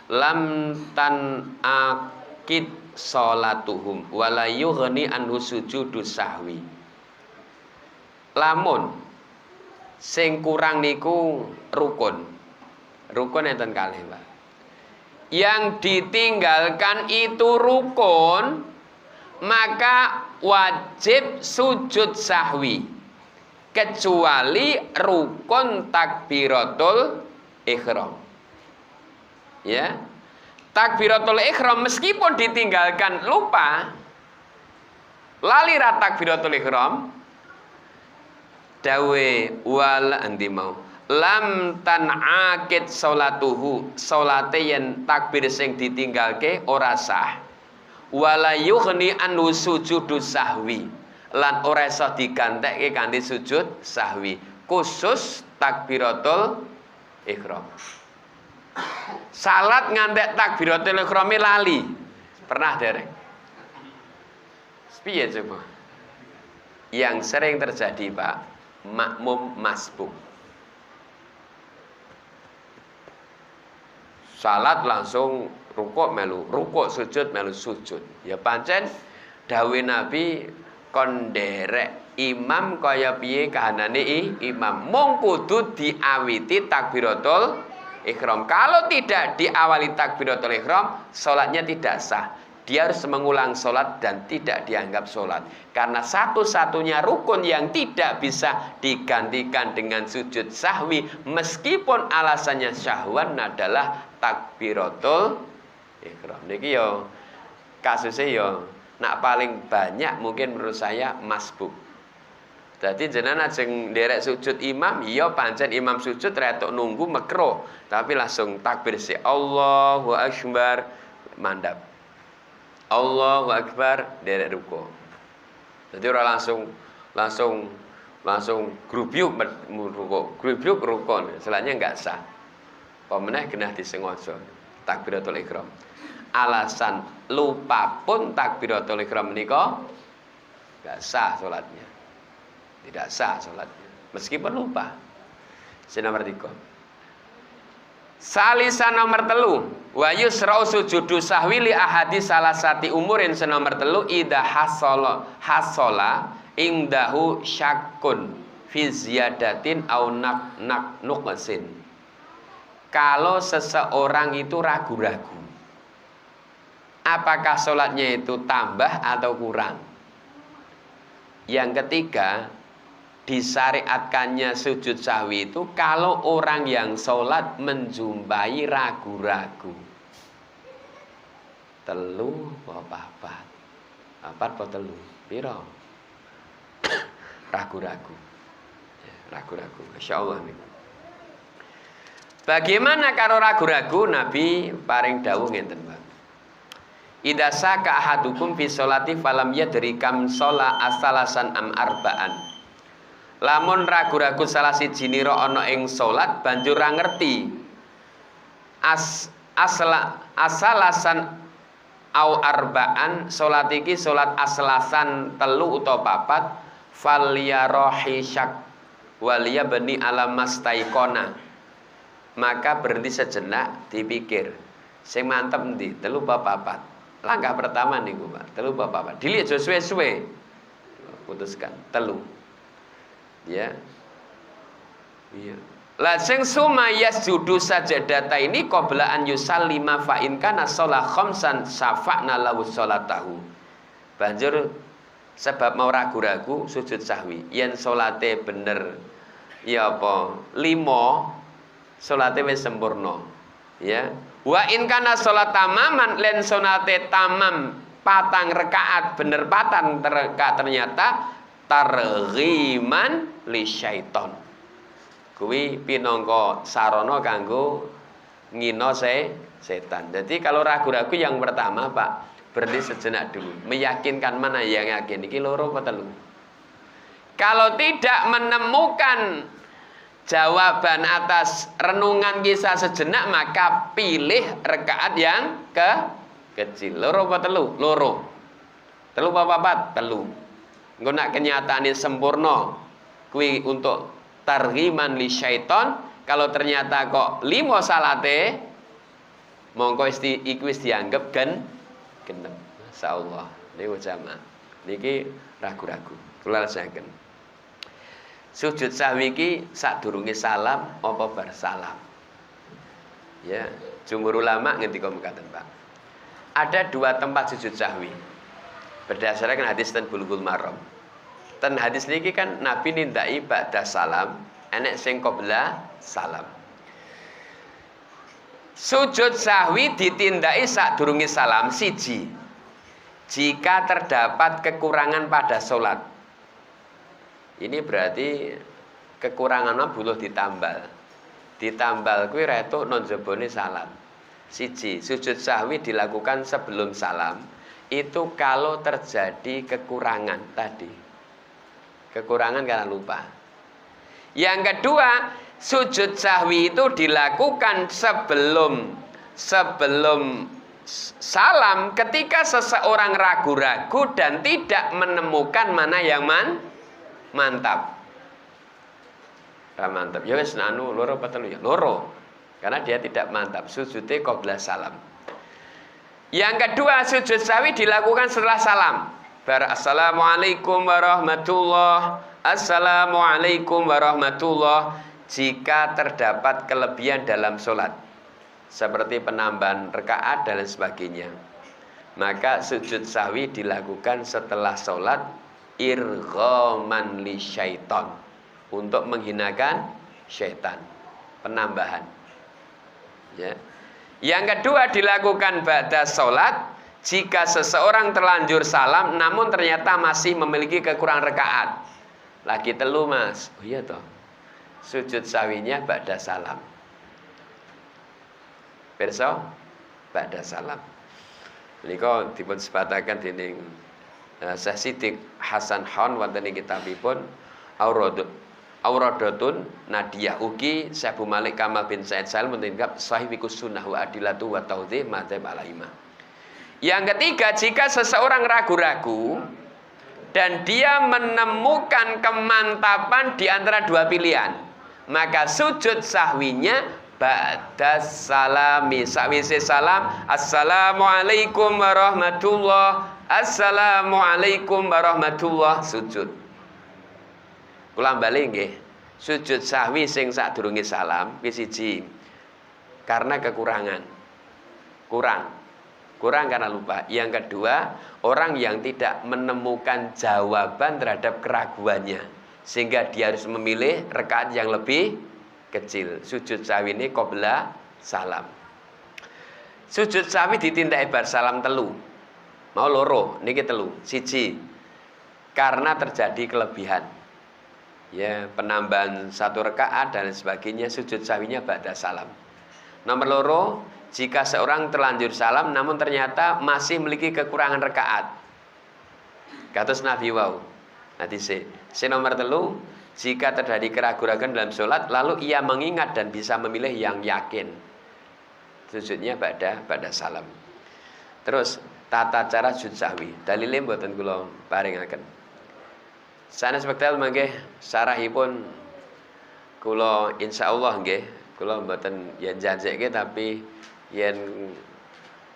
lam tan akid sholatuhum wala yughni anhu sujudus sahwi. Lamun sing kurang niku rukun enten kalih, Pak. Yang ditinggalkan itu rukun, maka wajib sujud sahwi kecuali rukun takbiratul ihram. Ya. Takbiratul ihram meskipun ditinggalkan lupa, lali ra takbiratul ihram, dawe wal andi mau lam tan'akid sholatuhu, sholate yen takbir sing ditinggalke ora sah, wala yughni anhu sujudus sahwi, lan ora iso digantekke kanthi sujud sahwi, khusus takbiratul ihram. Salat ngantek takbiratul ihram lali, pernah dereng? Piye coba? Yang sering terjadi, Pak, makmum masbuk. Salat langsung rukuk melu, rukuk sujud melu sujud. Ya pancen dawuh Nabi kon nderek imam kaya piye kahanane imam. Mung kudu diawiti takbiratul ihram. Kalau tidak diawali takbiratul ihram, salatnya tidak sah. Dia harus mengulang salat dan tidak dianggap salat. Karena satu-satunya rukun yang tidak bisa digantikan dengan sujud sahwi meskipun alasannya syahwan adalah takbiratul ihram. Niki yo kasusnya yo nak paling banyak mungkin menurut saya masbuk. Jadi jenengan ajeng nderek sujud imam, iya pancen imam sujud retok nunggu makruh, tapi langsung takbir si Allahu Akbar mandap. Allahu Akbar nderek ruku. Jadi ora langsung grubyuk rukun. Selanjutnya enggak sah. Pemenang genah disengaja takbiratul ihram. Alasan lupa pun takbiratul ihram menika enggak sah salatnya. Tidak sah salatnya meskipun lupa. Nomor 3. Salisan nomor 3, wa yusra'u sujudu sahwi li ahadi salasati umurin nomor 3 idza hasala indahu syakkun fi ziyadatin au nuqsin. Kalau seseorang itu ragu-ragu apakah sholatnya itu tambah atau kurang. Yang ketiga, disyariatkannya sujud sahwi itu kalau orang yang sholat menjumpai ragu-ragu. Telu apa? Apa telu? Piro? Ragu-ragu. Ragu-ragu. Masya Allah nih. Bagaimana kalau ragu-ragu? Nabi paring dawuh ngenten, Pak. Idza saka ahadukum fi sholati falam yadri kam shola asalasan am arba'an. Lamun ragu-ragu salah siji nira ana ing salat banjur ra ngerti asalasan au arba'an, salat iki salat aslasan 3 utawa 4, falyarahi syak waliya bani alam mastaikona. Maka berhenti sejenak dipikir sing mantep ndi 3 apa 4. Langkah pertama niku, Pak, 3 apa 4. Dilihat suwe-suwe putuskan 3. Ya. Iya. La sing sumayas judu sajadata ini qabla an yusallima fa in kana shalah khamsan syafa'na lahu sholatahu. Banjur sebab mau ragu-ragu sujud sahwi. Yen salate bener ya apa 5 salate wis sempurna. Ya. Wa in kana shalat tamaman len salate tamam patang rakaat bener patang ternyata targhiman li syaiton. Kuwi pinangka sarana kanggo ngina setan. Jadi kalau ragu-ragu yang pertama, Pak, berhenti sejenak dulu, meyakinkan mana yang yakin iki loro apa telu. Kalau tidak menemukan jawaban atas renungan kisah sejenak, maka pilih rakaat yang kecil. Loro apa telu? Loro. Telu apa papat? Telu. Engko nak kenyataane sempurna kuwi untuk targhiman li syaiton. Kalau ternyata kok 5 salate, mongko iku wis dianggap genep. Masyaallah. Niku jamaah. Niki ragu-ragu. Kula lesaken. Sujud sahwi iki sadurunge salam apa bar salam? Ya, jumhur ulama ngendika mekaten, Pak. Ada 2 tempat sujud sahwi. Berdasarkan hadis ten Bulughul Maram. Ten hadis niki kan Nabi nindaki ba'da salam, enek sing qabla salam. Sujud sahwi ditindaki sadurunge salam siji. Jika terdapat kekurangan pada sholat. Ini berarti kekurangannya buluh ditambal. Ditambal kuwi retuk non jebone salam. Siji, sujud sahwi dilakukan sebelum salam. Itu kalau terjadi kekurangan tadi. Kekurangan karena lupa. Yang kedua, sujud sahwi itu dilakukan sebelum salam ketika seseorang ragu-ragu dan tidak menemukan mana yang mantap. Mantap. Ya wis anu loro apa telu ya? Loro. Karena dia tidak mantap. Sujudnya qabla salam. Yang kedua, sujud sahwi dilakukan setelah salam. Assalamualaikum warahmatullah. Assalamualaikum warahmatullah. Jika terdapat kelebihan dalam sholat, seperti penambahan rakaat dan sebagainya, maka sujud sahwi dilakukan setelah sholat irghaman li syaiton, untuk menghinakan syaitan, penambahan. Ya. Yang kedua dilakukan ba'da sholat jika seseorang terlanjur salam namun ternyata masih memiliki kekurangan rakaat. Lagi telu, Mas. Oh iya toh. Sujud sahwinya ba'da salam. Pirsa ba'da salam. Menika dipun sebataken dening Syekh Siddiq Hasan Khan wonten ing kitabipun Auradatun Nadiyah ugi Syekh Abu Malik Kamal bin Said Salim meningkat Sahih Fiqhus Sunnah wa Adilatu wa Tawdhih Madzhab al-A'immah. Yang ketiga, jika seseorang ragu-ragu dan dia menemukan kemantapan di antara 2 pilihan, maka sujud sahwinya ba'da salami. Sawise salam, assalamualaikum warahmatullah. Assalamualaikum warahmatullah, sujud. Kula bali nggih. Sujud sahwi sing sadurunge salam ki siji. Karena kekurangan. Kurang karena lupa. Yang kedua, orang yang tidak menemukan jawaban terhadap keraguannya, sehingga dia harus memilih rakaat yang lebih kecil. Sujud sahwi ini qabla salam. Sujud sahwi ditindaki bar salam telu. Mau loro, niki telu. Siji, karena terjadi kelebihan. Ya, penambahan 1 rakaat dan sebagainya, sujud sahwinya ba'da salam. Nomor loro, jika seorang terlanjur salam namun ternyata masih memiliki kekurangan rakaat. Kados Nabi wau. Nanti nomor telu, jika terjadi keraguan dalam sholat lalu ia mengingat dan bisa memilih yang yakin. Sujudnya ba'da salam. Terus tata cara sujud sahwi. Dalile mboten kula paringaken. Sanes wekdal mangke sarahipun kula insyaallah nggih, kula mboten yen janjekke tapi yen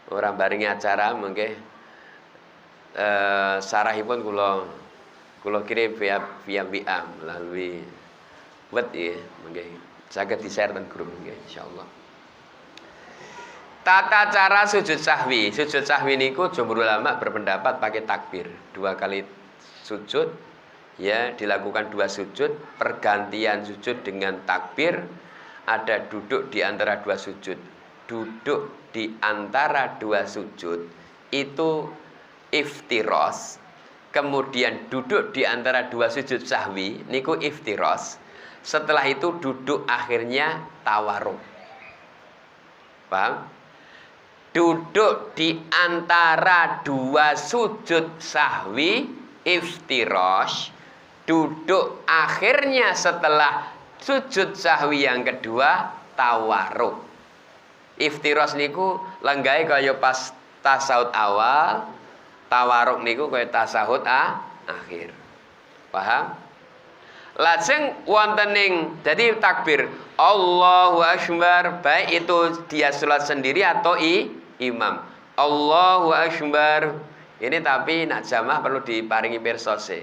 ora baringi acara mangke sarahipun kula kirim via WA melalui web ya mangke saged di-share ten grup nggih insyaallah. Tata cara sujud sahwi. Sujud sahwi niku jumhur ulama berpendapat pakai takbir. 2 kali sujud, ya dilakukan 2 sujud, pergantian sujud dengan takbir, ada duduk di antara 2 sujud. Duduk di antara 2 sujud itu iftiros, kemudian duduk di antara dua sujud sahwi, niku iftiros. Setelah itu duduk akhirnya tawarruk. Paham? Duduk di antara dua sujud sahwi iftiros, duduk akhirnya setelah sujud sahwi yang kedua tawarruk. Iftiros niku lenggahe kaya pas tasawuf awal, tawarruk niku kaya tasawuf akhir. Paham? Lajeng wonten ing dadi takbir Allahu Akbar, baik itu dia salat sendiri atau imam. Allahu Akbar. Ini tapi nak jamaah perlu diparingi pirsa sih.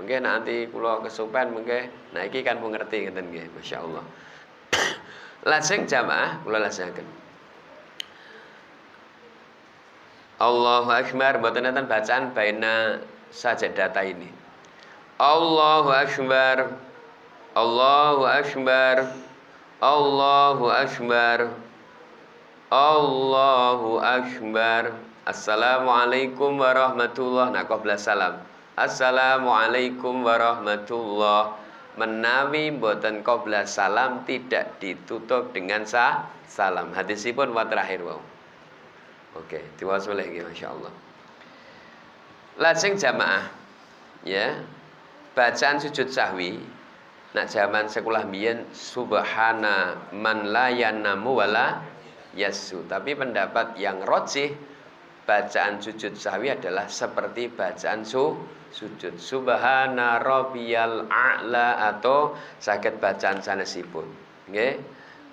Mungkin nanti kula kesupen mungkin nah iki kan pun ngerti ngeten nggih, masyaallah. Lajeng jamaah kula lajengaken. Allahu Akbar mboten enten bacaan baina sajadata ini. Allahu Akbar. Allahu Akbar. Allahu Akbar. Allahu Akbar. Assalamualaikum warahmatullahi wabarakatuh. Nah, qabla salam. Assalamualaikum warahmatullahi. Menawi mboten qabla salam tidak ditutup dengan salam. Hadisipun wa terakhir wau. Oke, diwaos oleh nggih masyaallah. Lajeng jamaah ya. Bacaan sujud sahwi nak zaman sekolah biyen subhana man la yanamu wala yasu. Tapi pendapat yang rajih bacaan sujud sahwi adalah seperti bacaan sujud. Subhana rabbiyal a'la atau saged bacaan sanesipun. Nggih.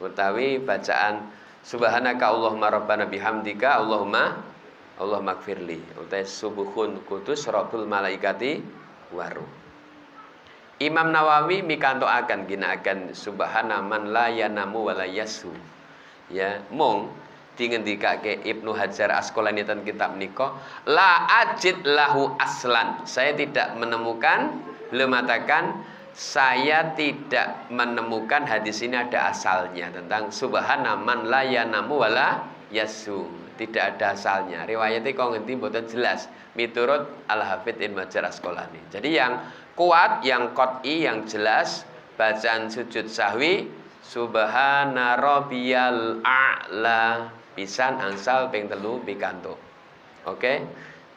Utawi bacaan subhanaka Allahumma rabbana bihamdika Allahumma gfirli. Utawi subuhun kudus rabbul malaikati waruh. Imam Nawawi mikantokaken ginakaken subhana man la yanamu wala yasu. Ya, mung dingendikake Ibnu Hajar Asqalani ten kitab nika, la ajid lahu aslan. Saya tidak menemukan, beliau mengatakan saya tidak menemukan hadis ini ada asalnya tentang subhana man la yanamu wala yasu. Tidak ada asalnya. Riwayatnya kok ngendi mboten jelas. Miturut Al-Hafidz Ibnu Hajar Asqalani. Jadi yang kuat, yang qot'i, yang jelas bacaan sujud sahwi subhana rabbiyal a'la pisan angsal ping 3 pikantuk. Oke?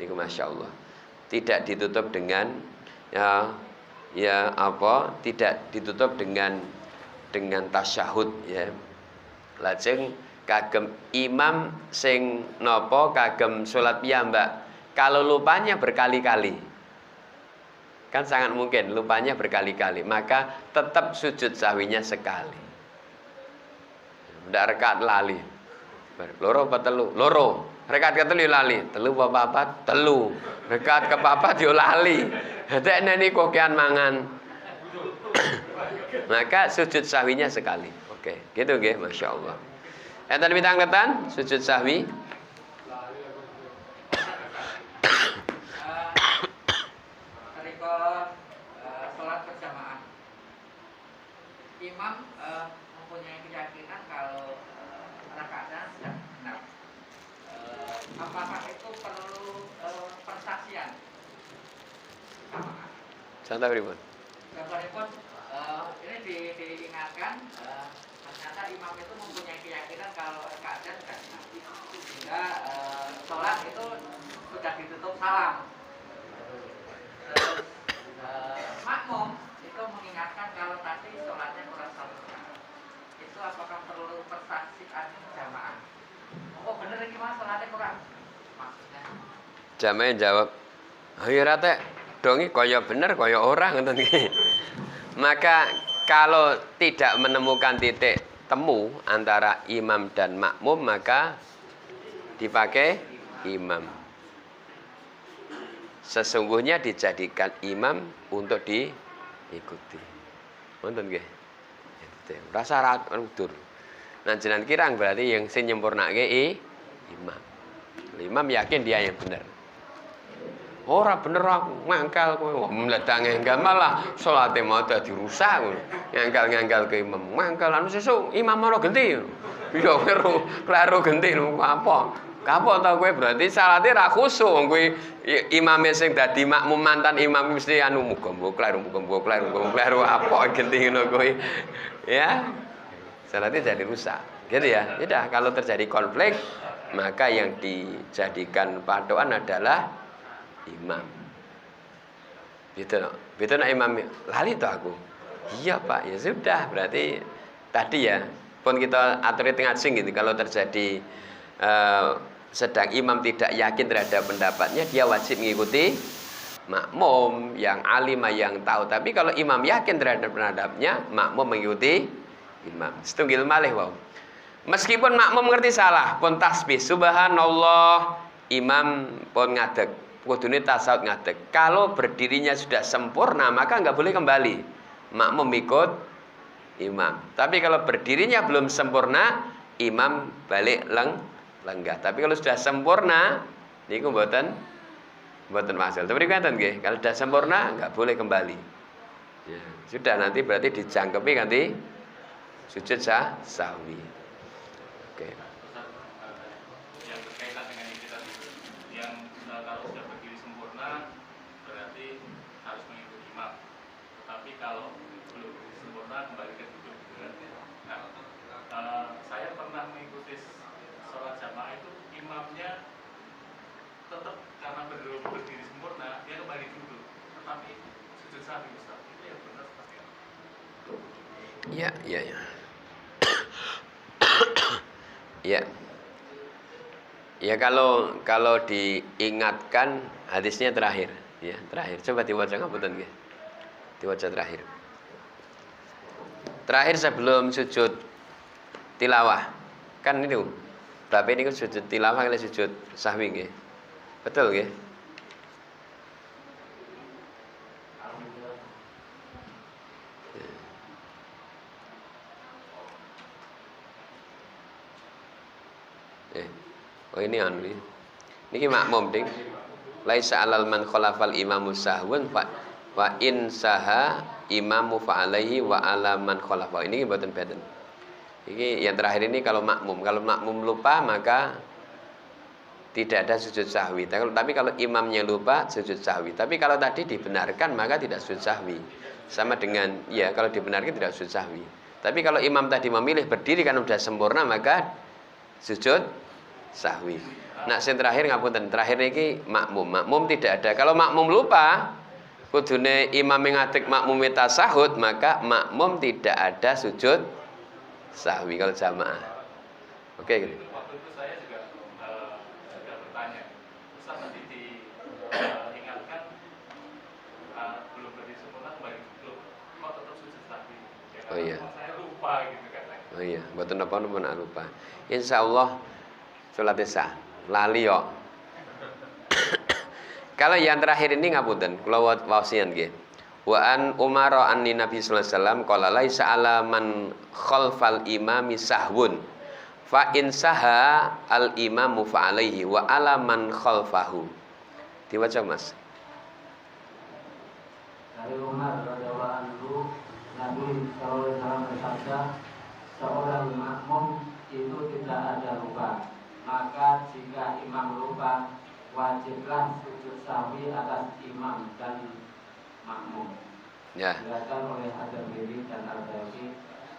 Niku masyaallah. Tidak ditutup dengan tidak ditutup dengan tasyahud ya. Lajeng kagem imam sing napa kagem salat piyambak. Kalau lupanya berkali-kali kan sangat mungkin lupanya berkali-kali, maka tetap sujud sahwinya sekali. Ndak rekaat lali. Loro apa telu? Loro. Rekaat ketelu lali. Telu apa papat? Telu. Rekaat kepapat yo lali. Dekne niku kokean mangan. Maka sujud sahwinya sekali. Oke, gitu nggih, masyaallah. Enten pitang-tetan sujud sahwi.
Sholat berjamaah, imam mempunyai keyakinan kalau rakaatnya sudah benar. Apakah itu perlu persaksian?
Contoh pripun?
Contohipun ini diingatkan ternyata imam itu mempunyai keyakinan kalau rakaatnya sudah benar, sehingga sholat itu sudah ditutup salam. Makmum itu mengingatkan kalau tadi sholatnya kurang sempurna. Itu apakah perlu persaksian jamaah? Oh bener ini mas sholatnya kurang maksudnya.
Jamaah jawab, ayo rate dongi kaya bener kaya orang ngoten iki. Maka kalau tidak menemukan titik temu antara imam dan makmum maka dipakai imam. Sesungguhnya dijadikan imam untuk diikuti. Wonten nggih. Rasa udur. Nah jenengan kirang berarti yang sing nyempurnake imam. Imam yakin dia yang benar. Ora bener aku ngangkal kowe. Mledang enggal malah salate mau dadi rusak ngono. Ngangkal-ngangkal ke imam. Ngangkal anu sesuk imam ora genti. Iya kleru genti apa? Kapok tau kowe berarti salate ra khusuk wong kowe imame sing dadi makmum mantan imam mesti anu muga-muga kleru apa genti ngono kowe. Ya. Salate jadi rusak. Gitu ya. Sudah kalau terjadi konflik maka yang dijadikan patokan adalah imam. Gitu no. Gitu no imam lali to aku. Iya Pak, ya sudah berarti tadi ya pun kita atur tengah sing gitu kalau terjadi sedang imam tidak yakin terhadap pendapatnya dia wajib mengikuti makmum yang alim yang tahu. Tapi kalau imam yakin terhadap pendapatnya makmum mengikuti imam. Setunggil malih wow. Meskipun makmum ngerti salah pun tasbih subhanallah imam pun ngadeg kudune tasawuf ngadeg. Kalau berdirinya sudah sempurna maka nggak boleh kembali. Makmum ikut imam. Tapi kalau berdirinya belum sempurna imam balik lenggah. Tapi kalau sudah sempurna niku mboten masalah. Tapi ngoten nggih, kalau sudah sempurna nggak boleh kembali. Ya, sudah nanti berarti dijangkepi nanti sujud sahwi. Oke.
Yang berkaitan dengan ini tadi, yang kalau sudah berdiri sempurna berarti harus mengikuti imam. Tetapi kalau belum berdiri sempurna kembali ke duduk. Nah, saya pernah mengikuti sholat jamaah itu imamnya tetap karena belum berdiri sempurna dia kembali duduk, tetapi sujud sahwi Ustaz. Itu yang benar seperti apa?
Ya. Ya. Ya kalau diingatkan hadisnya terakhir, ya, terakhir. Coba diwaca ngapunten nggih. Diwaca terakhir. Terakhir sebelum sujud tilawah. Kan itu. Tapi ini sujud tilawah kali sujud sahwi nggih. Betul nggih? Oh ini anu ini. Niki makmum ding. Laisa alal man khalafal imamu sahwun wa in saha imamu fa alaihi wa ala man khalafa. Ini mboten beten. Ini yang terakhir ini kalau makmum lupa maka tidak ada sujud sahwi. Tapi kalau imamnya lupa sujud sahwi. Tapi kalau tadi dibenarkan maka tidak sujud sahwi. Sama dengan ya kalau dibenarkan tidak sujud sahwi. Tapi kalau imam tadi memilih berdiri karena sudah sempurna maka sujud sahwi. Nah, yang terakhir ngapunten, terakhir niki makmum tidak ada. Kalau makmum lupa, kudune imam ngadeg makmum tasahud, maka makmum tidak ada sujud sahwi kalau jamaah. Oke, gitu.
Waktu itu saya juga bertanya, Ustaz nanti diingatkan belum berdiri sempurna kembali duduk, kok tetap sujud sahwi? Ya,
Oh iya.
Saya lupa gitu katanya.
Oh iya, mboten napa-napa nak lupa. Insyaallah salat sah. Lali yo. Kalau yang terakhir ini ngapunten, kula wasian nggih. Wa an Umar anni Nabi sallallahu alaihi wasallam qala laisa ala man khalfal imami sahwun fa in saha al imamu fa alaihi wa ala man khalfahu. Diwaca Mas.
Dari Umar radhiyallahu anhu, Nabi sallallahu alaihi wasallam bersabda, seorang makmum itu tidak ada lupa. Maka jika imam lupa, wajiblah sujud sahwi atas imam dan makmum.
Ya.
Diriwayatkan oleh At-Tirmidzi dan Al-Baihaqi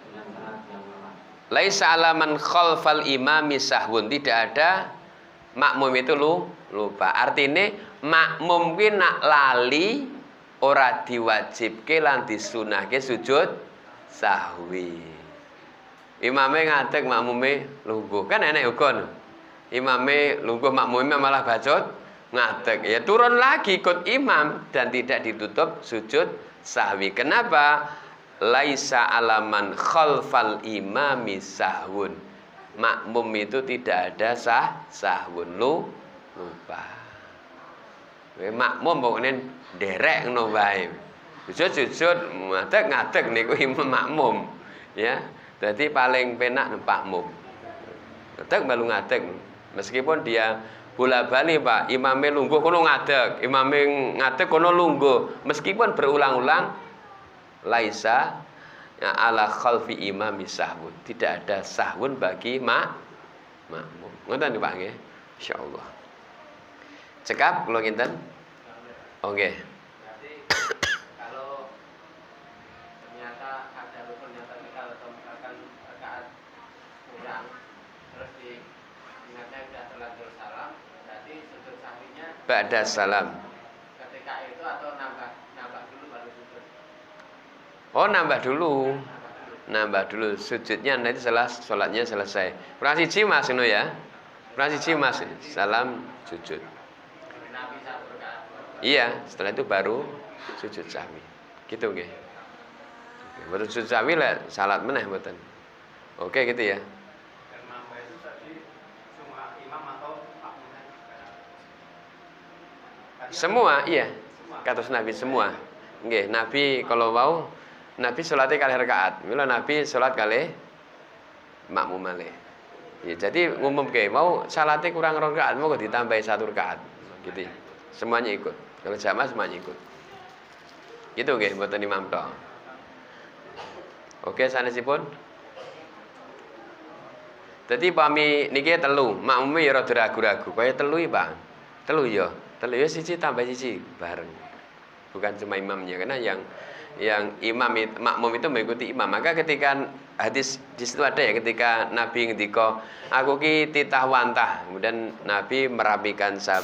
dengan sanad yang lemah.
Laisa ala man khalfal imami sahwun, tidak ada makmum itu lupa. Artinya makmum kuwi nak lali ora diwajibke lan disunahke sujud sahwi. Imame ngadeg makmume lungguh. Kan enek uga. Imame lungguh makmume malah bacot ngadeg. Ya turun lagi ikut imam dan tidak ditutup sujud sahwi. Kenapa? Laisa alaman khalfal imami sahwun. Makmum itu tidak ada sahwun lupa. Makmum pokoknya derek ngono wae. Sujud ngadeg niku imam makmum. Ya. Jadi paling penak makmum. Ngadeg balu ngadeg. Meskipun dia bola-bali Pak, imame lungguh kono ngadeg, imame ngadeg kono lungguh. Meskipun berulang-ulang laisa ya, ala khalfi imami sahwun. Tidak ada sahwun bagi makmum. Ngoten Pak nggih. Insyaallah. Cekap kula kinten? Oke.
Berarti kalau ternyata ada rukun yang tertinggal atau misalkan rakaat kurang, terus diingatnya sudah terlanjur salam, berarti sujud sahwinya
Ba'da salam.
ketika itu atau nambah dulu baru sujud.
Oh, nambah dulu.
Nambah dulu.
Nambah dulu sujudnya nanti setelah sholatnya selesai. Kurang siji Mas ngono ya. Kurang siji Mas. Salam sujud.
Nabi satu rakaat.
Iya, setelah itu baru sujud sahwi. Gitu nggih. Mboten sujud sahwi lek salat meneh mboten. Oke gitu ya.
Dan nambah itu tadi cuma imam atau makmumnya?
Semua iya. Kados Nabi semua. Nggih, Nabi kalau mau Nabi sholatnya kalih rakaat. Mila Nabi sholat kalih makmum malih. Ya, jadi ngumumke mau salatnya kurang rakaat mau ditambahi 1 rakaat. Gitu. Semuanya ikut. Kalau jamaah semuanya ikut. Gitu nggih, mboten imam tok. Oke, sanesipun. Dadi pami niki telu, makmume ya rada ragu-ragu. Kaya telu iki, Pak. Telu ya. Telu ya siji tambah siji bareng. Bukan cuma imamnya karena yang imam makmum itu mengikuti imam. Maka ketika hadis di situ ada ya ketika Nabi ngendika, aku ki titah wantah. Kemudian Nabi merapikan sahabat